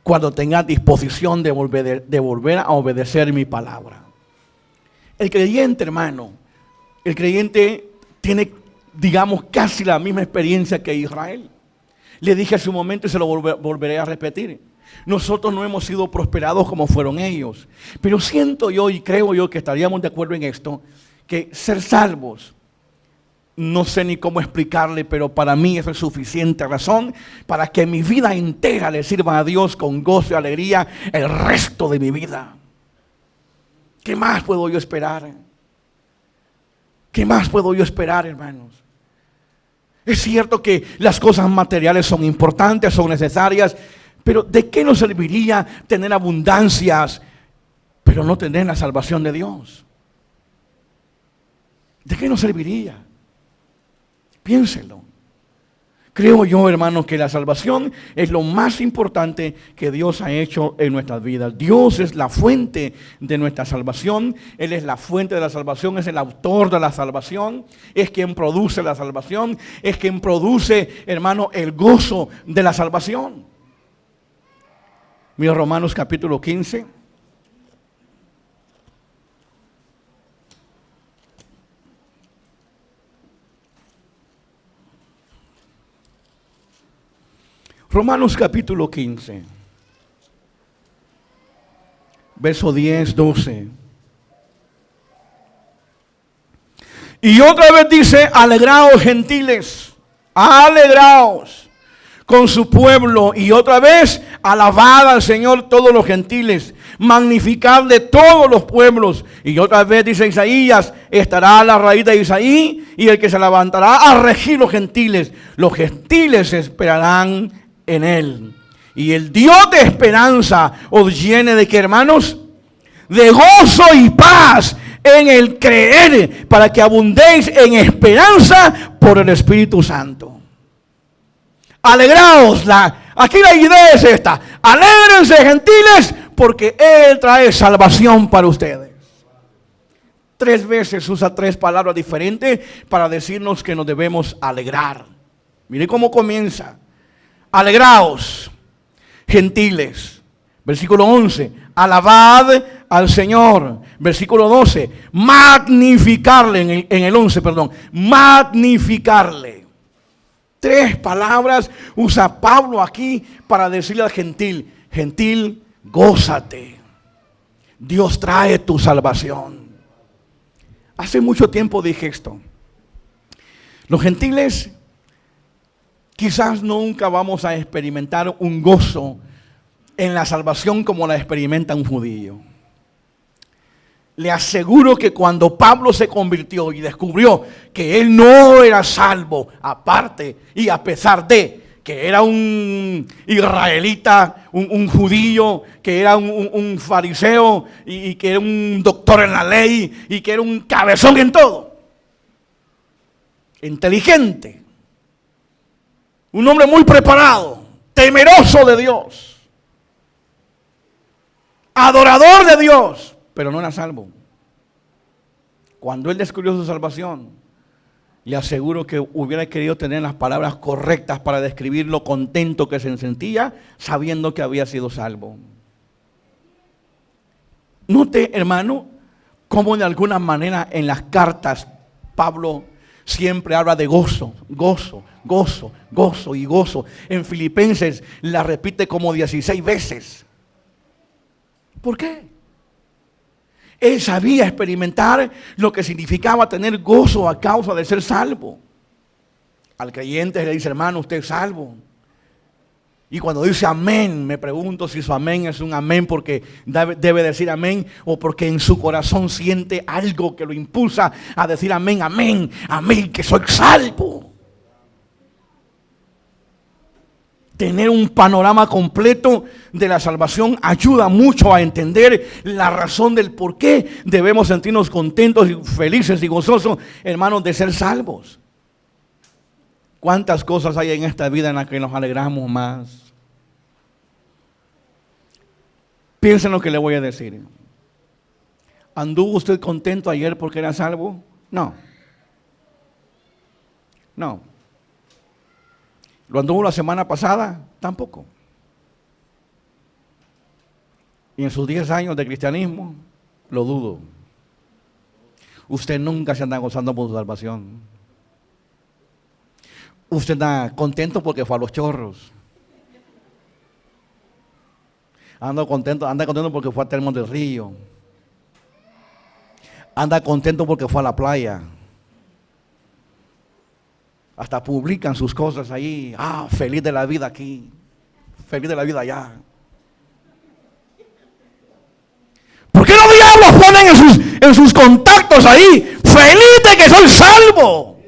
cuando tengas disposición de volver a obedecer mi palabra. El creyente, hermano, el creyente tiene, digamos, casi la misma experiencia que Israel. Le dije hace un momento y se lo volveré a repetir. Nosotros no hemos sido prosperados como fueron ellos. Pero siento yo y creo yo que estaríamos de acuerdo en esto, que ser salvos, no sé ni cómo explicarle, pero para mí eso es suficiente razón para que mi vida entera le sirva a Dios con gozo y alegría el resto de mi vida. ¿Qué más puedo yo esperar? ¿Qué más puedo yo esperar, hermanos? Es cierto que las cosas materiales son importantes, son necesarias, pero ¿de qué nos serviría tener abundancias, pero no tener la salvación de Dios? ¿De qué nos serviría? Piénselo. Creo yo, hermanos, que la salvación es lo más importante que Dios ha hecho en nuestras vidas. Dios es la fuente de nuestra salvación. Él es la fuente de la salvación, es el autor de la salvación, es quien produce la salvación, es quien produce, hermano, el gozo de la salvación. Mira Romanos capítulo 15. Romanos capítulo 15. Verso 10, 12. Y otra vez dice, alegraos gentiles, alegraos con su pueblo. Y otra vez, alabad al Señor todos los gentiles, magnificad de todos los pueblos. Y otra vez dice Isaías, estará la raíz de Isaí y el que se levantará a regir los gentiles. Los gentiles esperarán en él. Y el Dios de esperanza os llene de, ¿qué, hermanos? De gozo y paz en el creer, para que abundéis en esperanza por el Espíritu Santo. Alegraos, aquí la idea es esta: alégrense gentiles, porque Él trae salvación para ustedes. 3 veces usa 3 palabras diferentes para decirnos que nos debemos alegrar. Mire cómo comienza: alegraos gentiles. Versículo 11, alabad al Señor. Versículo 12, magnificarle, en el 11, perdón, magnificarle. 3 palabras usa Pablo aquí para decirle al gentil: gentil, gózate. Dios trae tu salvación. Hace mucho tiempo dije esto: los gentiles quizás nunca vamos a experimentar un gozo en la salvación como la experimenta un judío. Le aseguro que cuando Pablo se convirtió y descubrió que él no era salvo, aparte y a pesar de que era un israelita, un judío, que era un fariseo y que era un doctor en la ley y que era un cabezón en todo, inteligente, un hombre muy preparado, temeroso de Dios, adorador de Dios, pero no era salvo. Cuando él descubrió su salvación, le aseguro que hubiera querido tener las palabras correctas para describir lo contento que se sentía sabiendo que había sido salvo. Note, hermano, cómo de alguna manera en las cartas Pablo siempre habla de gozo, gozo, gozo, gozo y gozo. En Filipenses la repite como 16 veces. ¿Por qué? Él sabía experimentar lo que significaba tener gozo a causa de ser salvo. Al creyente le dice: hermano, usted es salvo. Y cuando dice amén, me pregunto si su amén es un amén porque debe decir amén, o porque en su corazón siente algo que lo impulsa a decir amén, amén, amén, que soy salvo. Tener un panorama completo de la salvación ayuda mucho a entender la razón del por qué debemos sentirnos contentos y felices y gozosos, hermanos, de ser salvos. ¿Cuántas cosas hay en esta vida en las que nos alegramos más? Piensen lo que le voy a decir. ¿Anduvo usted contento ayer porque era salvo? No. No. ¿Lo anduvo la semana pasada? Tampoco. Y en sus 10 años de cristianismo, lo dudo. Usted nunca se anda gozando por su salvación. Usted anda contento porque fue a los chorros. Anda contento porque fue a Termos del Río. Anda contento porque fue a la playa. Hasta publican sus cosas ahí. Feliz de la vida aquí. Feliz de la vida allá. ¿Por qué los diablos ponen en sus contactos ahí? Feliz de que soy salvo.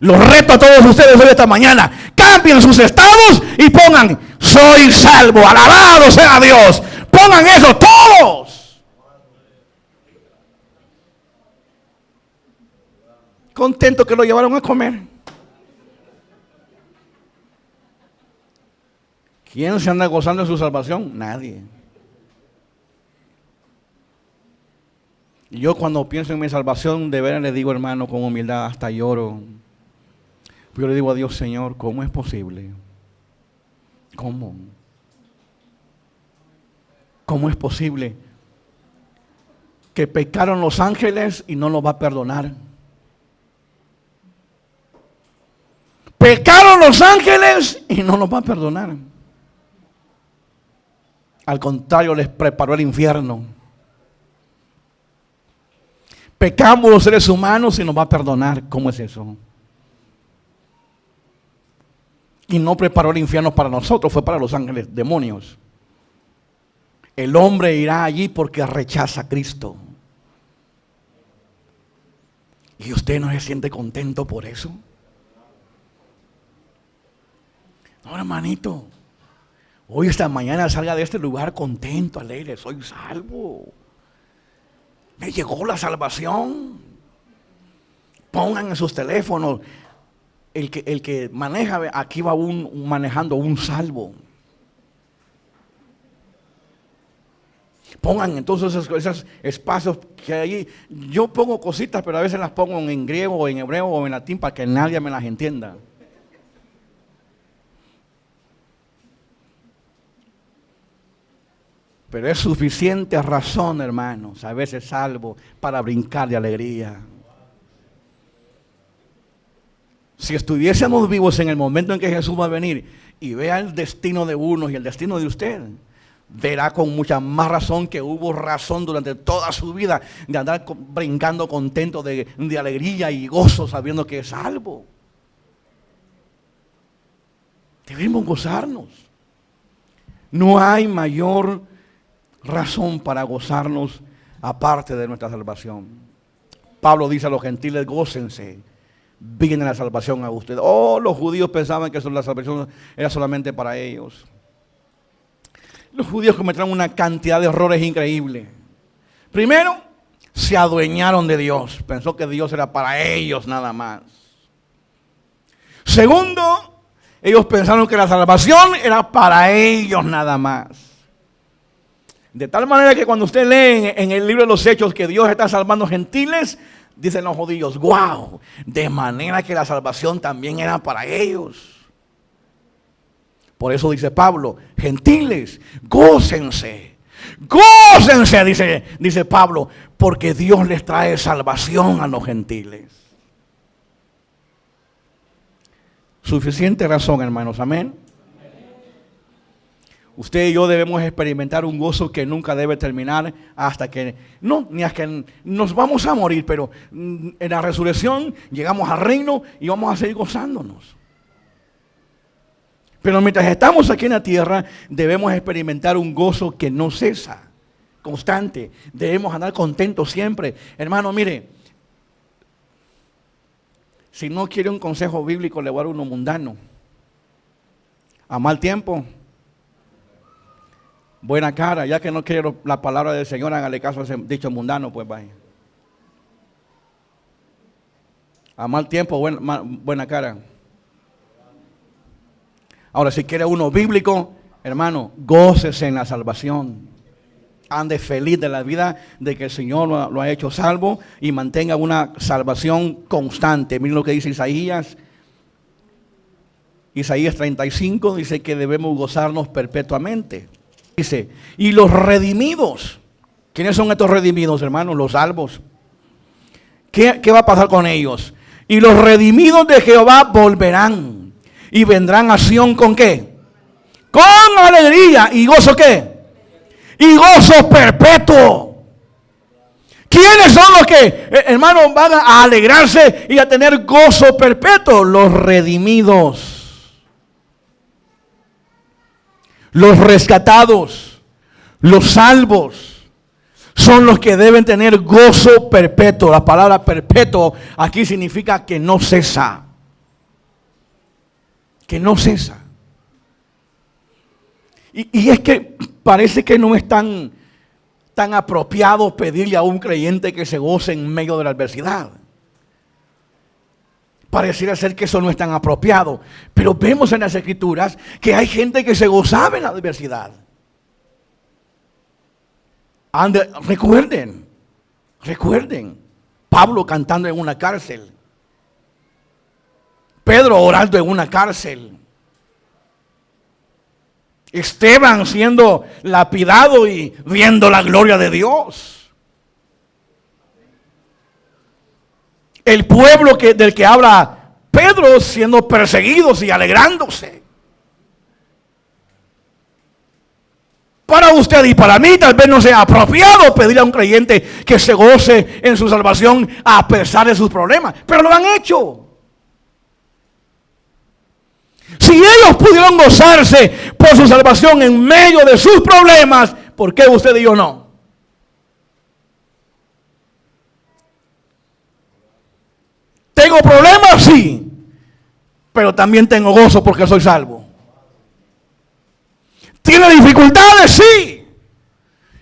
Los reto a todos ustedes hoy esta mañana. Cambien sus estados y pongan: soy salvo, alabado sea Dios. Pongan eso todos. Contento que lo llevaron a comer. ¿Quién se anda gozando de su salvación? Nadie. Y yo cuando pienso en mi salvación, de veras le digo, hermano, con humildad, hasta lloro. Yo le digo a Dios: Señor, ¿cómo es posible? ¿Cómo? ¿Cómo es posible que pecaron los ángeles y no los va a perdonar? Pecaron los ángeles y no los va a perdonar. Al contrario, les preparó el infierno. Pecamos los seres humanos y nos va a perdonar. ¿Cómo es eso? Y no preparó el infierno para nosotros, fue para los ángeles, demonios. El hombre irá allí porque rechaza a Cristo. ¿Y usted no se siente contento por eso? No, hermanito. Hoy esta mañana salga de este lugar contento, alegre. Soy salvo. Me llegó la salvación. Pongan en sus teléfonos. El que maneja, aquí va manejando un salvo. Pongan entonces esos espacios que hay allí. Yo pongo cositas, pero a veces las pongo en griego, o en hebreo, o en latín, para que nadie me las entienda. Pero es suficiente razón, hermanos, a veces salvo para brincar de alegría. Si estuviésemos vivos en el momento en que Jesús va a venir y vea el destino de unos y el destino de usted, verá con mucha más razón que hubo razón durante toda su vida de andar brincando contento de alegría y gozo sabiendo que es salvo. Debemos gozarnos. No hay mayor razón para gozarnos aparte de nuestra salvación. Pablo dice a los gentiles: gócense, viene la salvación a ustedes. Los judíos pensaban que la salvación era solamente para ellos. Los judíos cometieron una cantidad de errores increíbles. Primero, se adueñaron de Dios. Pensó que Dios era para ellos nada más. Segundo, ellos pensaron que la salvación era para ellos nada más. De tal manera que cuando usted lee en el libro de los Hechos que Dios está salvando gentiles, dicen los judíos: wow, de manera que la salvación también era para ellos. Por eso dice Pablo: gentiles, gócense, gócense, dice Pablo, porque Dios les trae salvación a los gentiles. Suficiente razón, hermanos, amén. Usted y yo debemos experimentar un gozo que nunca debe terminar hasta que, ni hasta que nos vamos a morir, pero en la resurrección llegamos al reino y vamos a seguir gozándonos. Pero mientras estamos aquí en la tierra, debemos experimentar un gozo que no cesa, constante. Debemos andar contentos siempre. Hermano, mire, si no quiere un consejo bíblico, le voy a dar uno mundano. A mal tiempo, buena cara. Ya que no quiere la palabra del Señor, hágale caso a ese dicho mundano, pues vaya. A mal tiempo, buena cara. Ahora, si quiere uno bíblico, Hermano, gócese en la salvación. Ande feliz de la vida de que el Señor lo ha hecho salvo y mantenga una salvación constante. Miren lo que dice Isaías. Isaías 35 dice que debemos gozarnos perpetuamente. Dice, y los redimidos. ¿Quiénes son estos redimidos, hermanos? Los salvos. ¿Qué va a pasar con ellos? Y los redimidos de Jehová volverán y vendrán a Sión ¿con qué? Con alegría. ¿Y gozo qué? Y gozo perpetuo. ¿Quiénes son los que, hermanos, van a alegrarse y a tener gozo perpetuo? Los redimidos, los rescatados, los salvos, son los que deben tener gozo perpetuo. La palabra perpetuo aquí significa que no cesa. Que no cesa. Y es que parece que no es tan apropiado pedirle a un creyente que se goce en medio de la adversidad. Pareciera ser que eso no es tan apropiado. Pero vemos en las Escrituras que hay gente que se gozaba en la adversidad. Recuerden, Pablo cantando en una cárcel. Pedro orando en una cárcel. Esteban siendo lapidado y viendo la gloria de Dios. El pueblo del que habla Pedro siendo perseguidos y alegrándose. Para usted y para mí tal vez no sea apropiado pedirle a un creyente que se goce en su salvación a pesar de sus problemas, pero lo han hecho. Si ellos pudieron gozarse por su salvación en medio de sus problemas, ¿por qué usted y yo no? ¿Tengo problemas? Sí. Pero también tengo gozo porque soy salvo. ¿Tiene dificultades? Sí.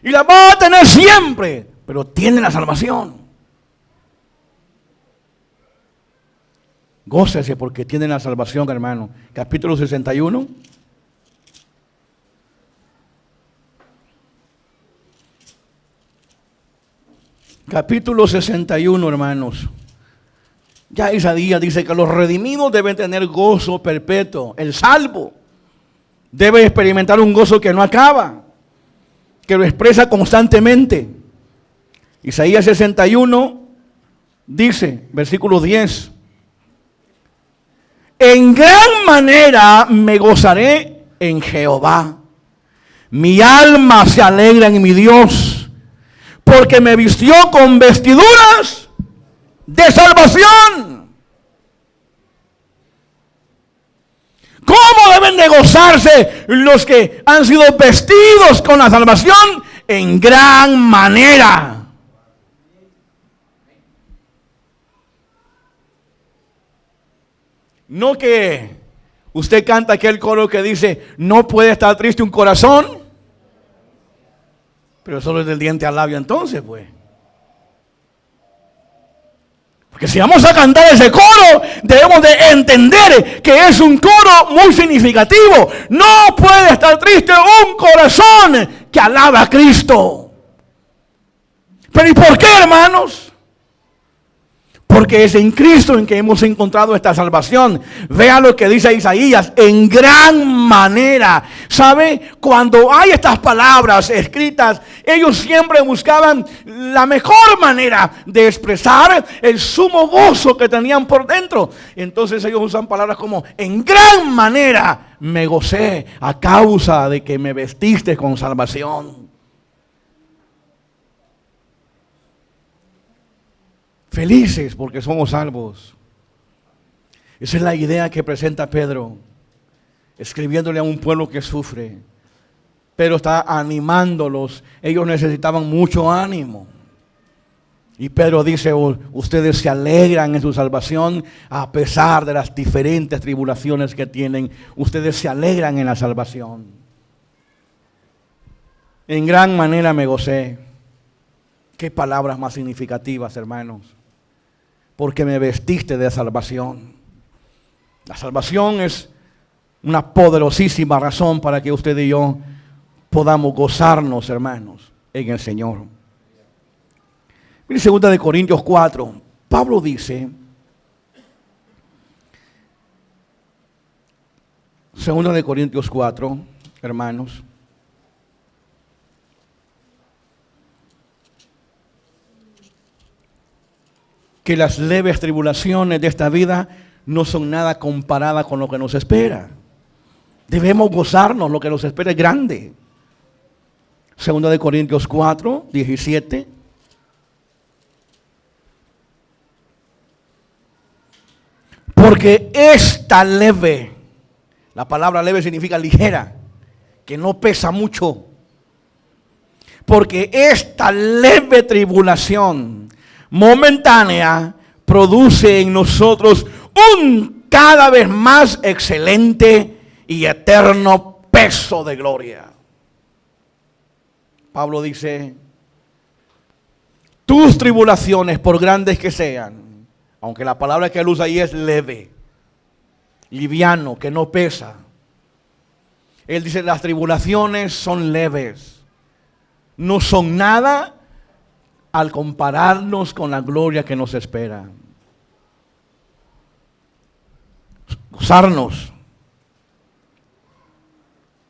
Y las va a tener siempre. Pero tiene la salvación. Gócese porque tienen la salvación, hermano. Capítulo 61. Capítulo 61, hermanos. Ya Isaías dice que los redimidos deben tener gozo perpetuo. El salvo debe experimentar un gozo que no acaba, que lo expresa constantemente. Isaías 61 dice, versículo 10. En gran manera me gozaré en Jehová. Mi alma se alegra en mi Dios, porque me vistió con vestiduras de salvación. ¿Cómo deben de gozarse los que han sido vestidos con la salvación? En gran manera. No que usted canta aquel coro que dice, no puede estar triste un corazón, pero solo es del diente al labio entonces, pues. Porque si vamos a cantar ese coro, debemos de entender que es un coro muy significativo. No puede estar triste un corazón que alaba a Cristo. Pero ¿y por qué, hermanos? Porque es en Cristo en que hemos encontrado esta salvación. Vea lo que dice Isaías, en gran manera. ¿Sabe? Cuando hay estas palabras escritas, ellos siempre buscaban la mejor manera de expresar el sumo gozo que tenían por dentro. Entonces ellos usan palabras como, en gran manera me gocé a causa de que me vestiste con salvación. Felices porque somos salvos. Esa es la idea que presenta Pedro, escribiéndole a un pueblo que sufre. Pedro está animándolos. Ellos necesitaban mucho ánimo. Y Pedro dice, ustedes se alegran en su salvación a pesar de las diferentes tribulaciones que tienen. Ustedes se alegran en la salvación. En gran manera me gocé. Qué palabras más significativas, hermanos. Porque me vestiste de salvación. La salvación es una poderosísima razón para que usted y yo podamos gozarnos, hermanos, en el Señor. Mire, 2 Corintios 4, Pablo dice, 2 Corintios 4, hermanos, que las leves tribulaciones de esta vida no son nada comparadas con lo que nos espera. Debemos gozarnos, lo que nos espera es grande. 2 Corintios 4, 17. Porque esta leve, la palabra leve significa ligera, que no pesa mucho. Porque esta leve tribulación momentánea produce en nosotros un cada vez más excelente y eterno peso de gloria. Pablo dice, tus tribulaciones, por grandes que sean, aunque la palabra que él usa ahí es leve, liviano, que no pesa. Él dice, las tribulaciones son leves, no son nada al compararnos con la gloria que nos espera. Gozarnos.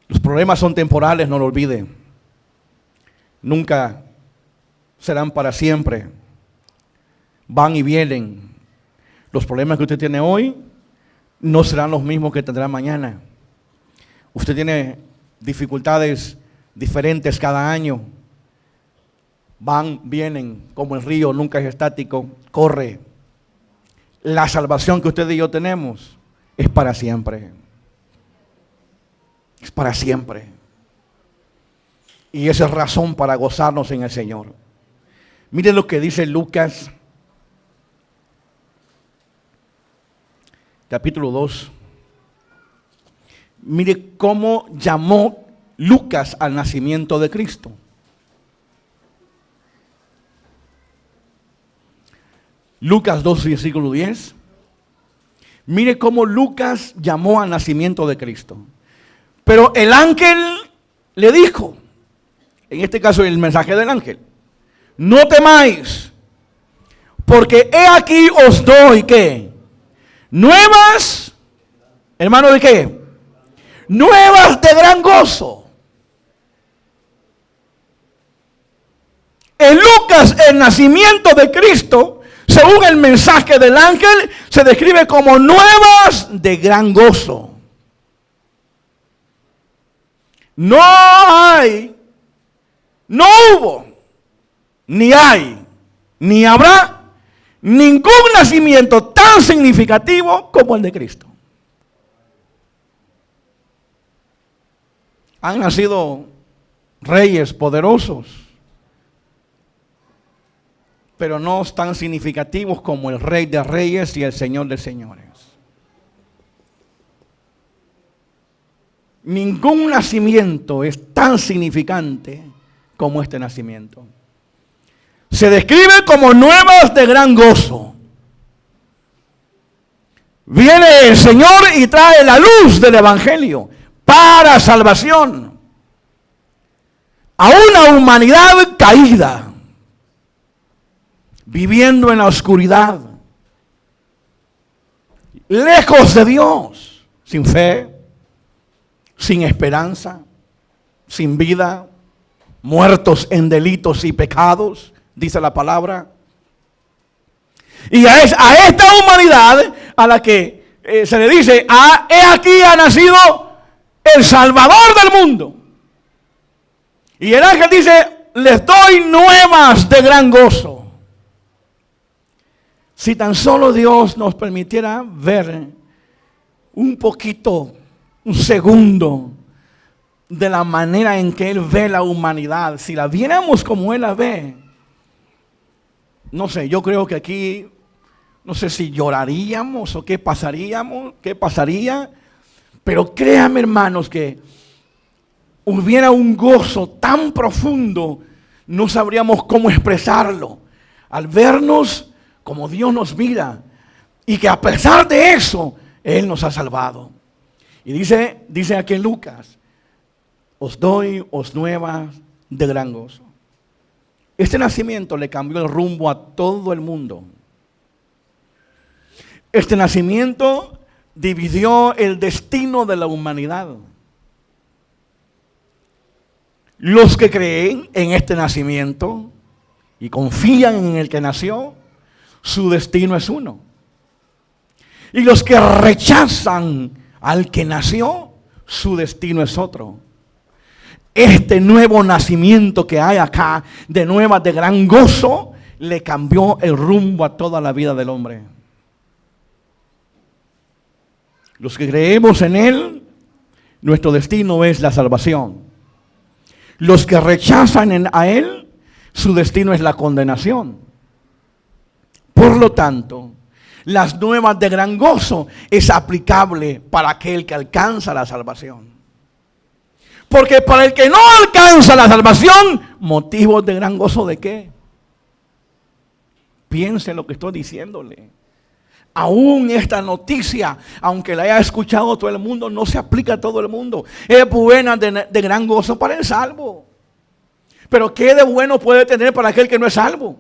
Los problemas son temporales, no lo olvide. Nunca serán para siempre. Van y vienen. Los problemas que usted tiene hoy no serán los mismos que tendrá mañana. Usted tiene dificultades diferentes cada año. Van, vienen, como el río, nunca es estático, corre. La salvación que usted y yo tenemos es para siempre. Es para siempre. Y esa es razón para gozarnos en el Señor. Miren lo que dice Lucas, capítulo 2. Mire cómo llamó Lucas al nacimiento de Cristo. Lucas 2, versículo 10. Mire cómo Lucas llamó al nacimiento de Cristo. Pero el ángel le dijo, en este caso el mensaje del ángel, no temáis, porque he aquí os doy, ¿qué? Nuevas, hermano, ¿de qué? Nuevas de gran gozo. En Lucas, el nacimiento de Cristo, según el mensaje del ángel, se describe como nuevas de gran gozo. No hay, no hubo, ni hay, ni habrá ningún nacimiento tan significativo como el de Cristo. Han nacido reyes poderosos, pero no tan significativos como el Rey de Reyes y el Señor de Señores. Ningún nacimiento es tan significante como este nacimiento. Se describe como nuevas de gran gozo. Viene el Señor y trae la luz del Evangelio para salvación a una humanidad caída, viviendo en la oscuridad, lejos de Dios, sin fe, sin esperanza, sin vida, muertos en delitos y pecados, dice la palabra. Y a esta humanidad a la que se le dice, he aquí ha nacido el Salvador del mundo. Y el ángel dice, les doy nuevas de gran gozo. Si tan solo Dios nos permitiera ver un poquito, un segundo, de la manera en que Él ve la humanidad, si la viéramos como Él la ve, no sé, yo creo que aquí, no sé si lloraríamos o qué pasaría, pero créanme, hermanos, que hubiera un gozo tan profundo, no sabríamos cómo expresarlo, al vernos como Dios nos mira, y que a pesar de eso, Él nos ha salvado. Y dice aquí en Lucas, os doy nuevas de gran gozo. Este nacimiento le cambió el rumbo a todo el mundo. Este nacimiento dividió el destino de la humanidad. Los que creen en este nacimiento y confían en el que nació, su destino es uno. Y los que rechazan al que nació, su destino es otro. Este nuevo nacimiento que hay acá, de nuevas de gran gozo, le cambió el rumbo a toda la vida del hombre. Los que creemos en Él, nuestro destino es la salvación. Los que rechazan a Él, su destino es la condenación. Por lo tanto, las nuevas de gran gozo es aplicable para aquel que alcanza la salvación. Porque para el que no alcanza la salvación, motivos de gran gozo ¿de qué? Piense lo que estoy diciéndole. Aún esta noticia, aunque la haya escuchado todo el mundo, no se aplica a todo el mundo. Es buena de gran gozo para el salvo. Pero ¿qué de bueno puede tener para aquel que no es salvo?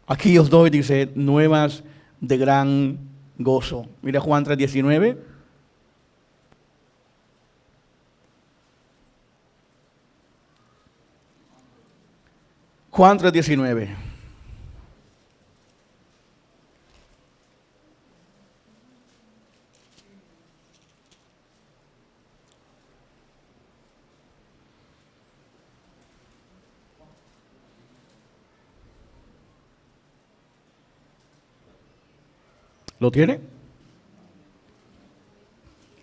Aquí os doy, dice, nuevas de gran gozo. Mira Juan 3:19. Juan 3:19. ¿Lo tiene?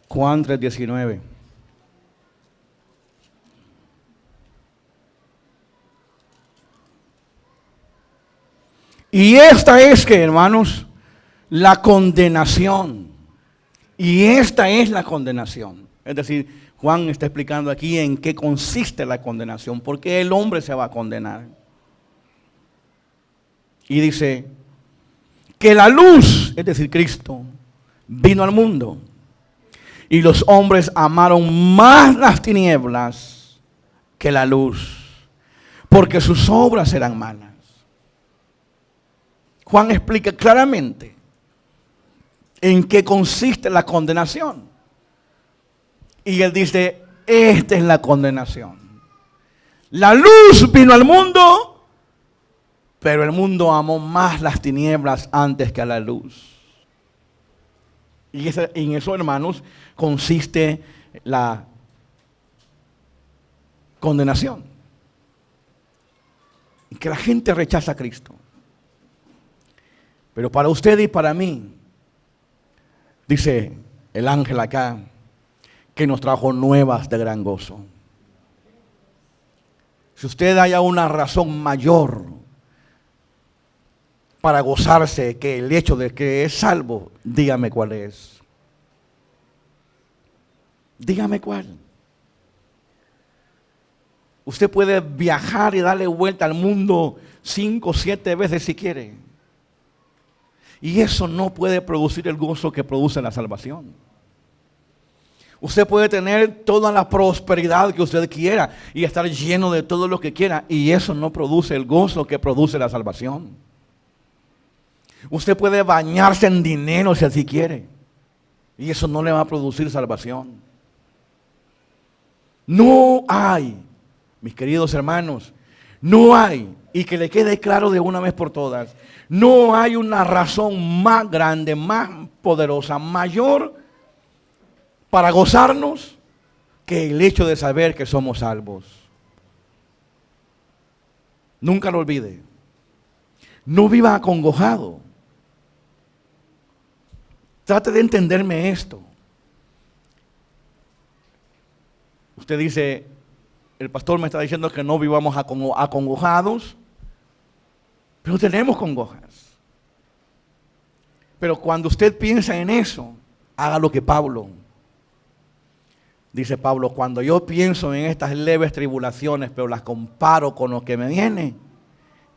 Juan 3:19. Y esta es que, hermanos, la condenación. Y esta es la condenación. Es decir, Juan está explicando aquí en qué consiste la condenación. ¿Por qué el hombre se va a condenar? Y dice que la luz, es decir, Cristo, vino al mundo. Y los hombres amaron más las tinieblas que la luz, porque sus obras eran malas. Juan explica claramente en qué consiste la condenación. Y él dice, esta es la condenación. La luz vino al mundo, pero el mundo amó más las tinieblas antes que a la luz. Y en eso, hermanos, consiste la condenación. Que la gente rechaza a Cristo. Pero para usted y para mí, dice el ángel acá, que nos trajo nuevas de gran gozo. Si usted haya una razón mayor para gozarse que el hecho de que es salvo, dígame cuál es. Dígame cuál. Usted puede viajar y darle vuelta al mundo 5 o 7 veces si quiere. Y eso no puede producir el gozo que produce la salvación. Usted puede tener toda la prosperidad que usted quiera y estar lleno de todo lo que quiera, y eso no produce el gozo que produce la salvación. Usted puede bañarse en dinero si así quiere, y eso no le va a producir salvación. No hay, mis queridos hermanos, no hay, y que le quede claro de una vez por todas, no hay una razón más grande, más poderosa, mayor para gozarnos que el hecho de saber que somos salvos. Nunca lo olvide. No viva acongojado. Trate de entenderme esto. Usted dice, el pastor me está diciendo que no vivamos acongojados, pero tenemos congojas. Pero cuando usted piensa en eso, haga lo que Pablo. Dice Pablo, cuando yo pienso en estas leves tribulaciones, pero las comparo con lo que me viene,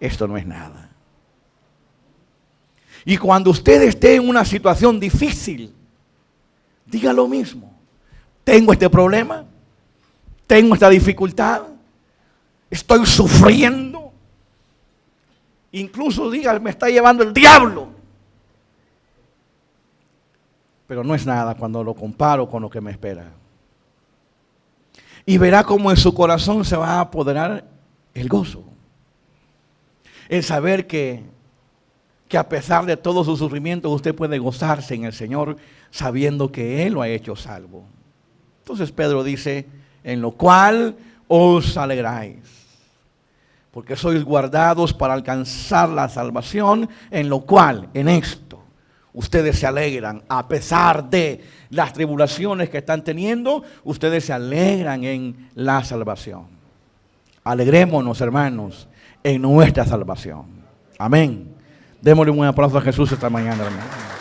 esto no es nada. Y cuando usted esté en una situación difícil, diga lo mismo. Tengo este problema, tengo esta dificultad, estoy sufriendo. Incluso diga, me está llevando el diablo. Pero no es nada cuando lo comparo con lo que me espera. Y verá cómo en su corazón se va a apoderar el gozo. El saber que a pesar de todo su sufrimiento usted puede gozarse en el Señor sabiendo que Él lo ha hecho salvo. Entonces Pedro dice, en lo cual os alegráis, porque sois guardados para alcanzar la salvación, en lo cual, en esto, ustedes se alegran, a pesar de las tribulaciones que están teniendo, ustedes se alegran en la salvación. Alegrémonos, hermanos, en nuestra salvación. Amén. Démosle un aplauso a Jesús esta mañana, hermano.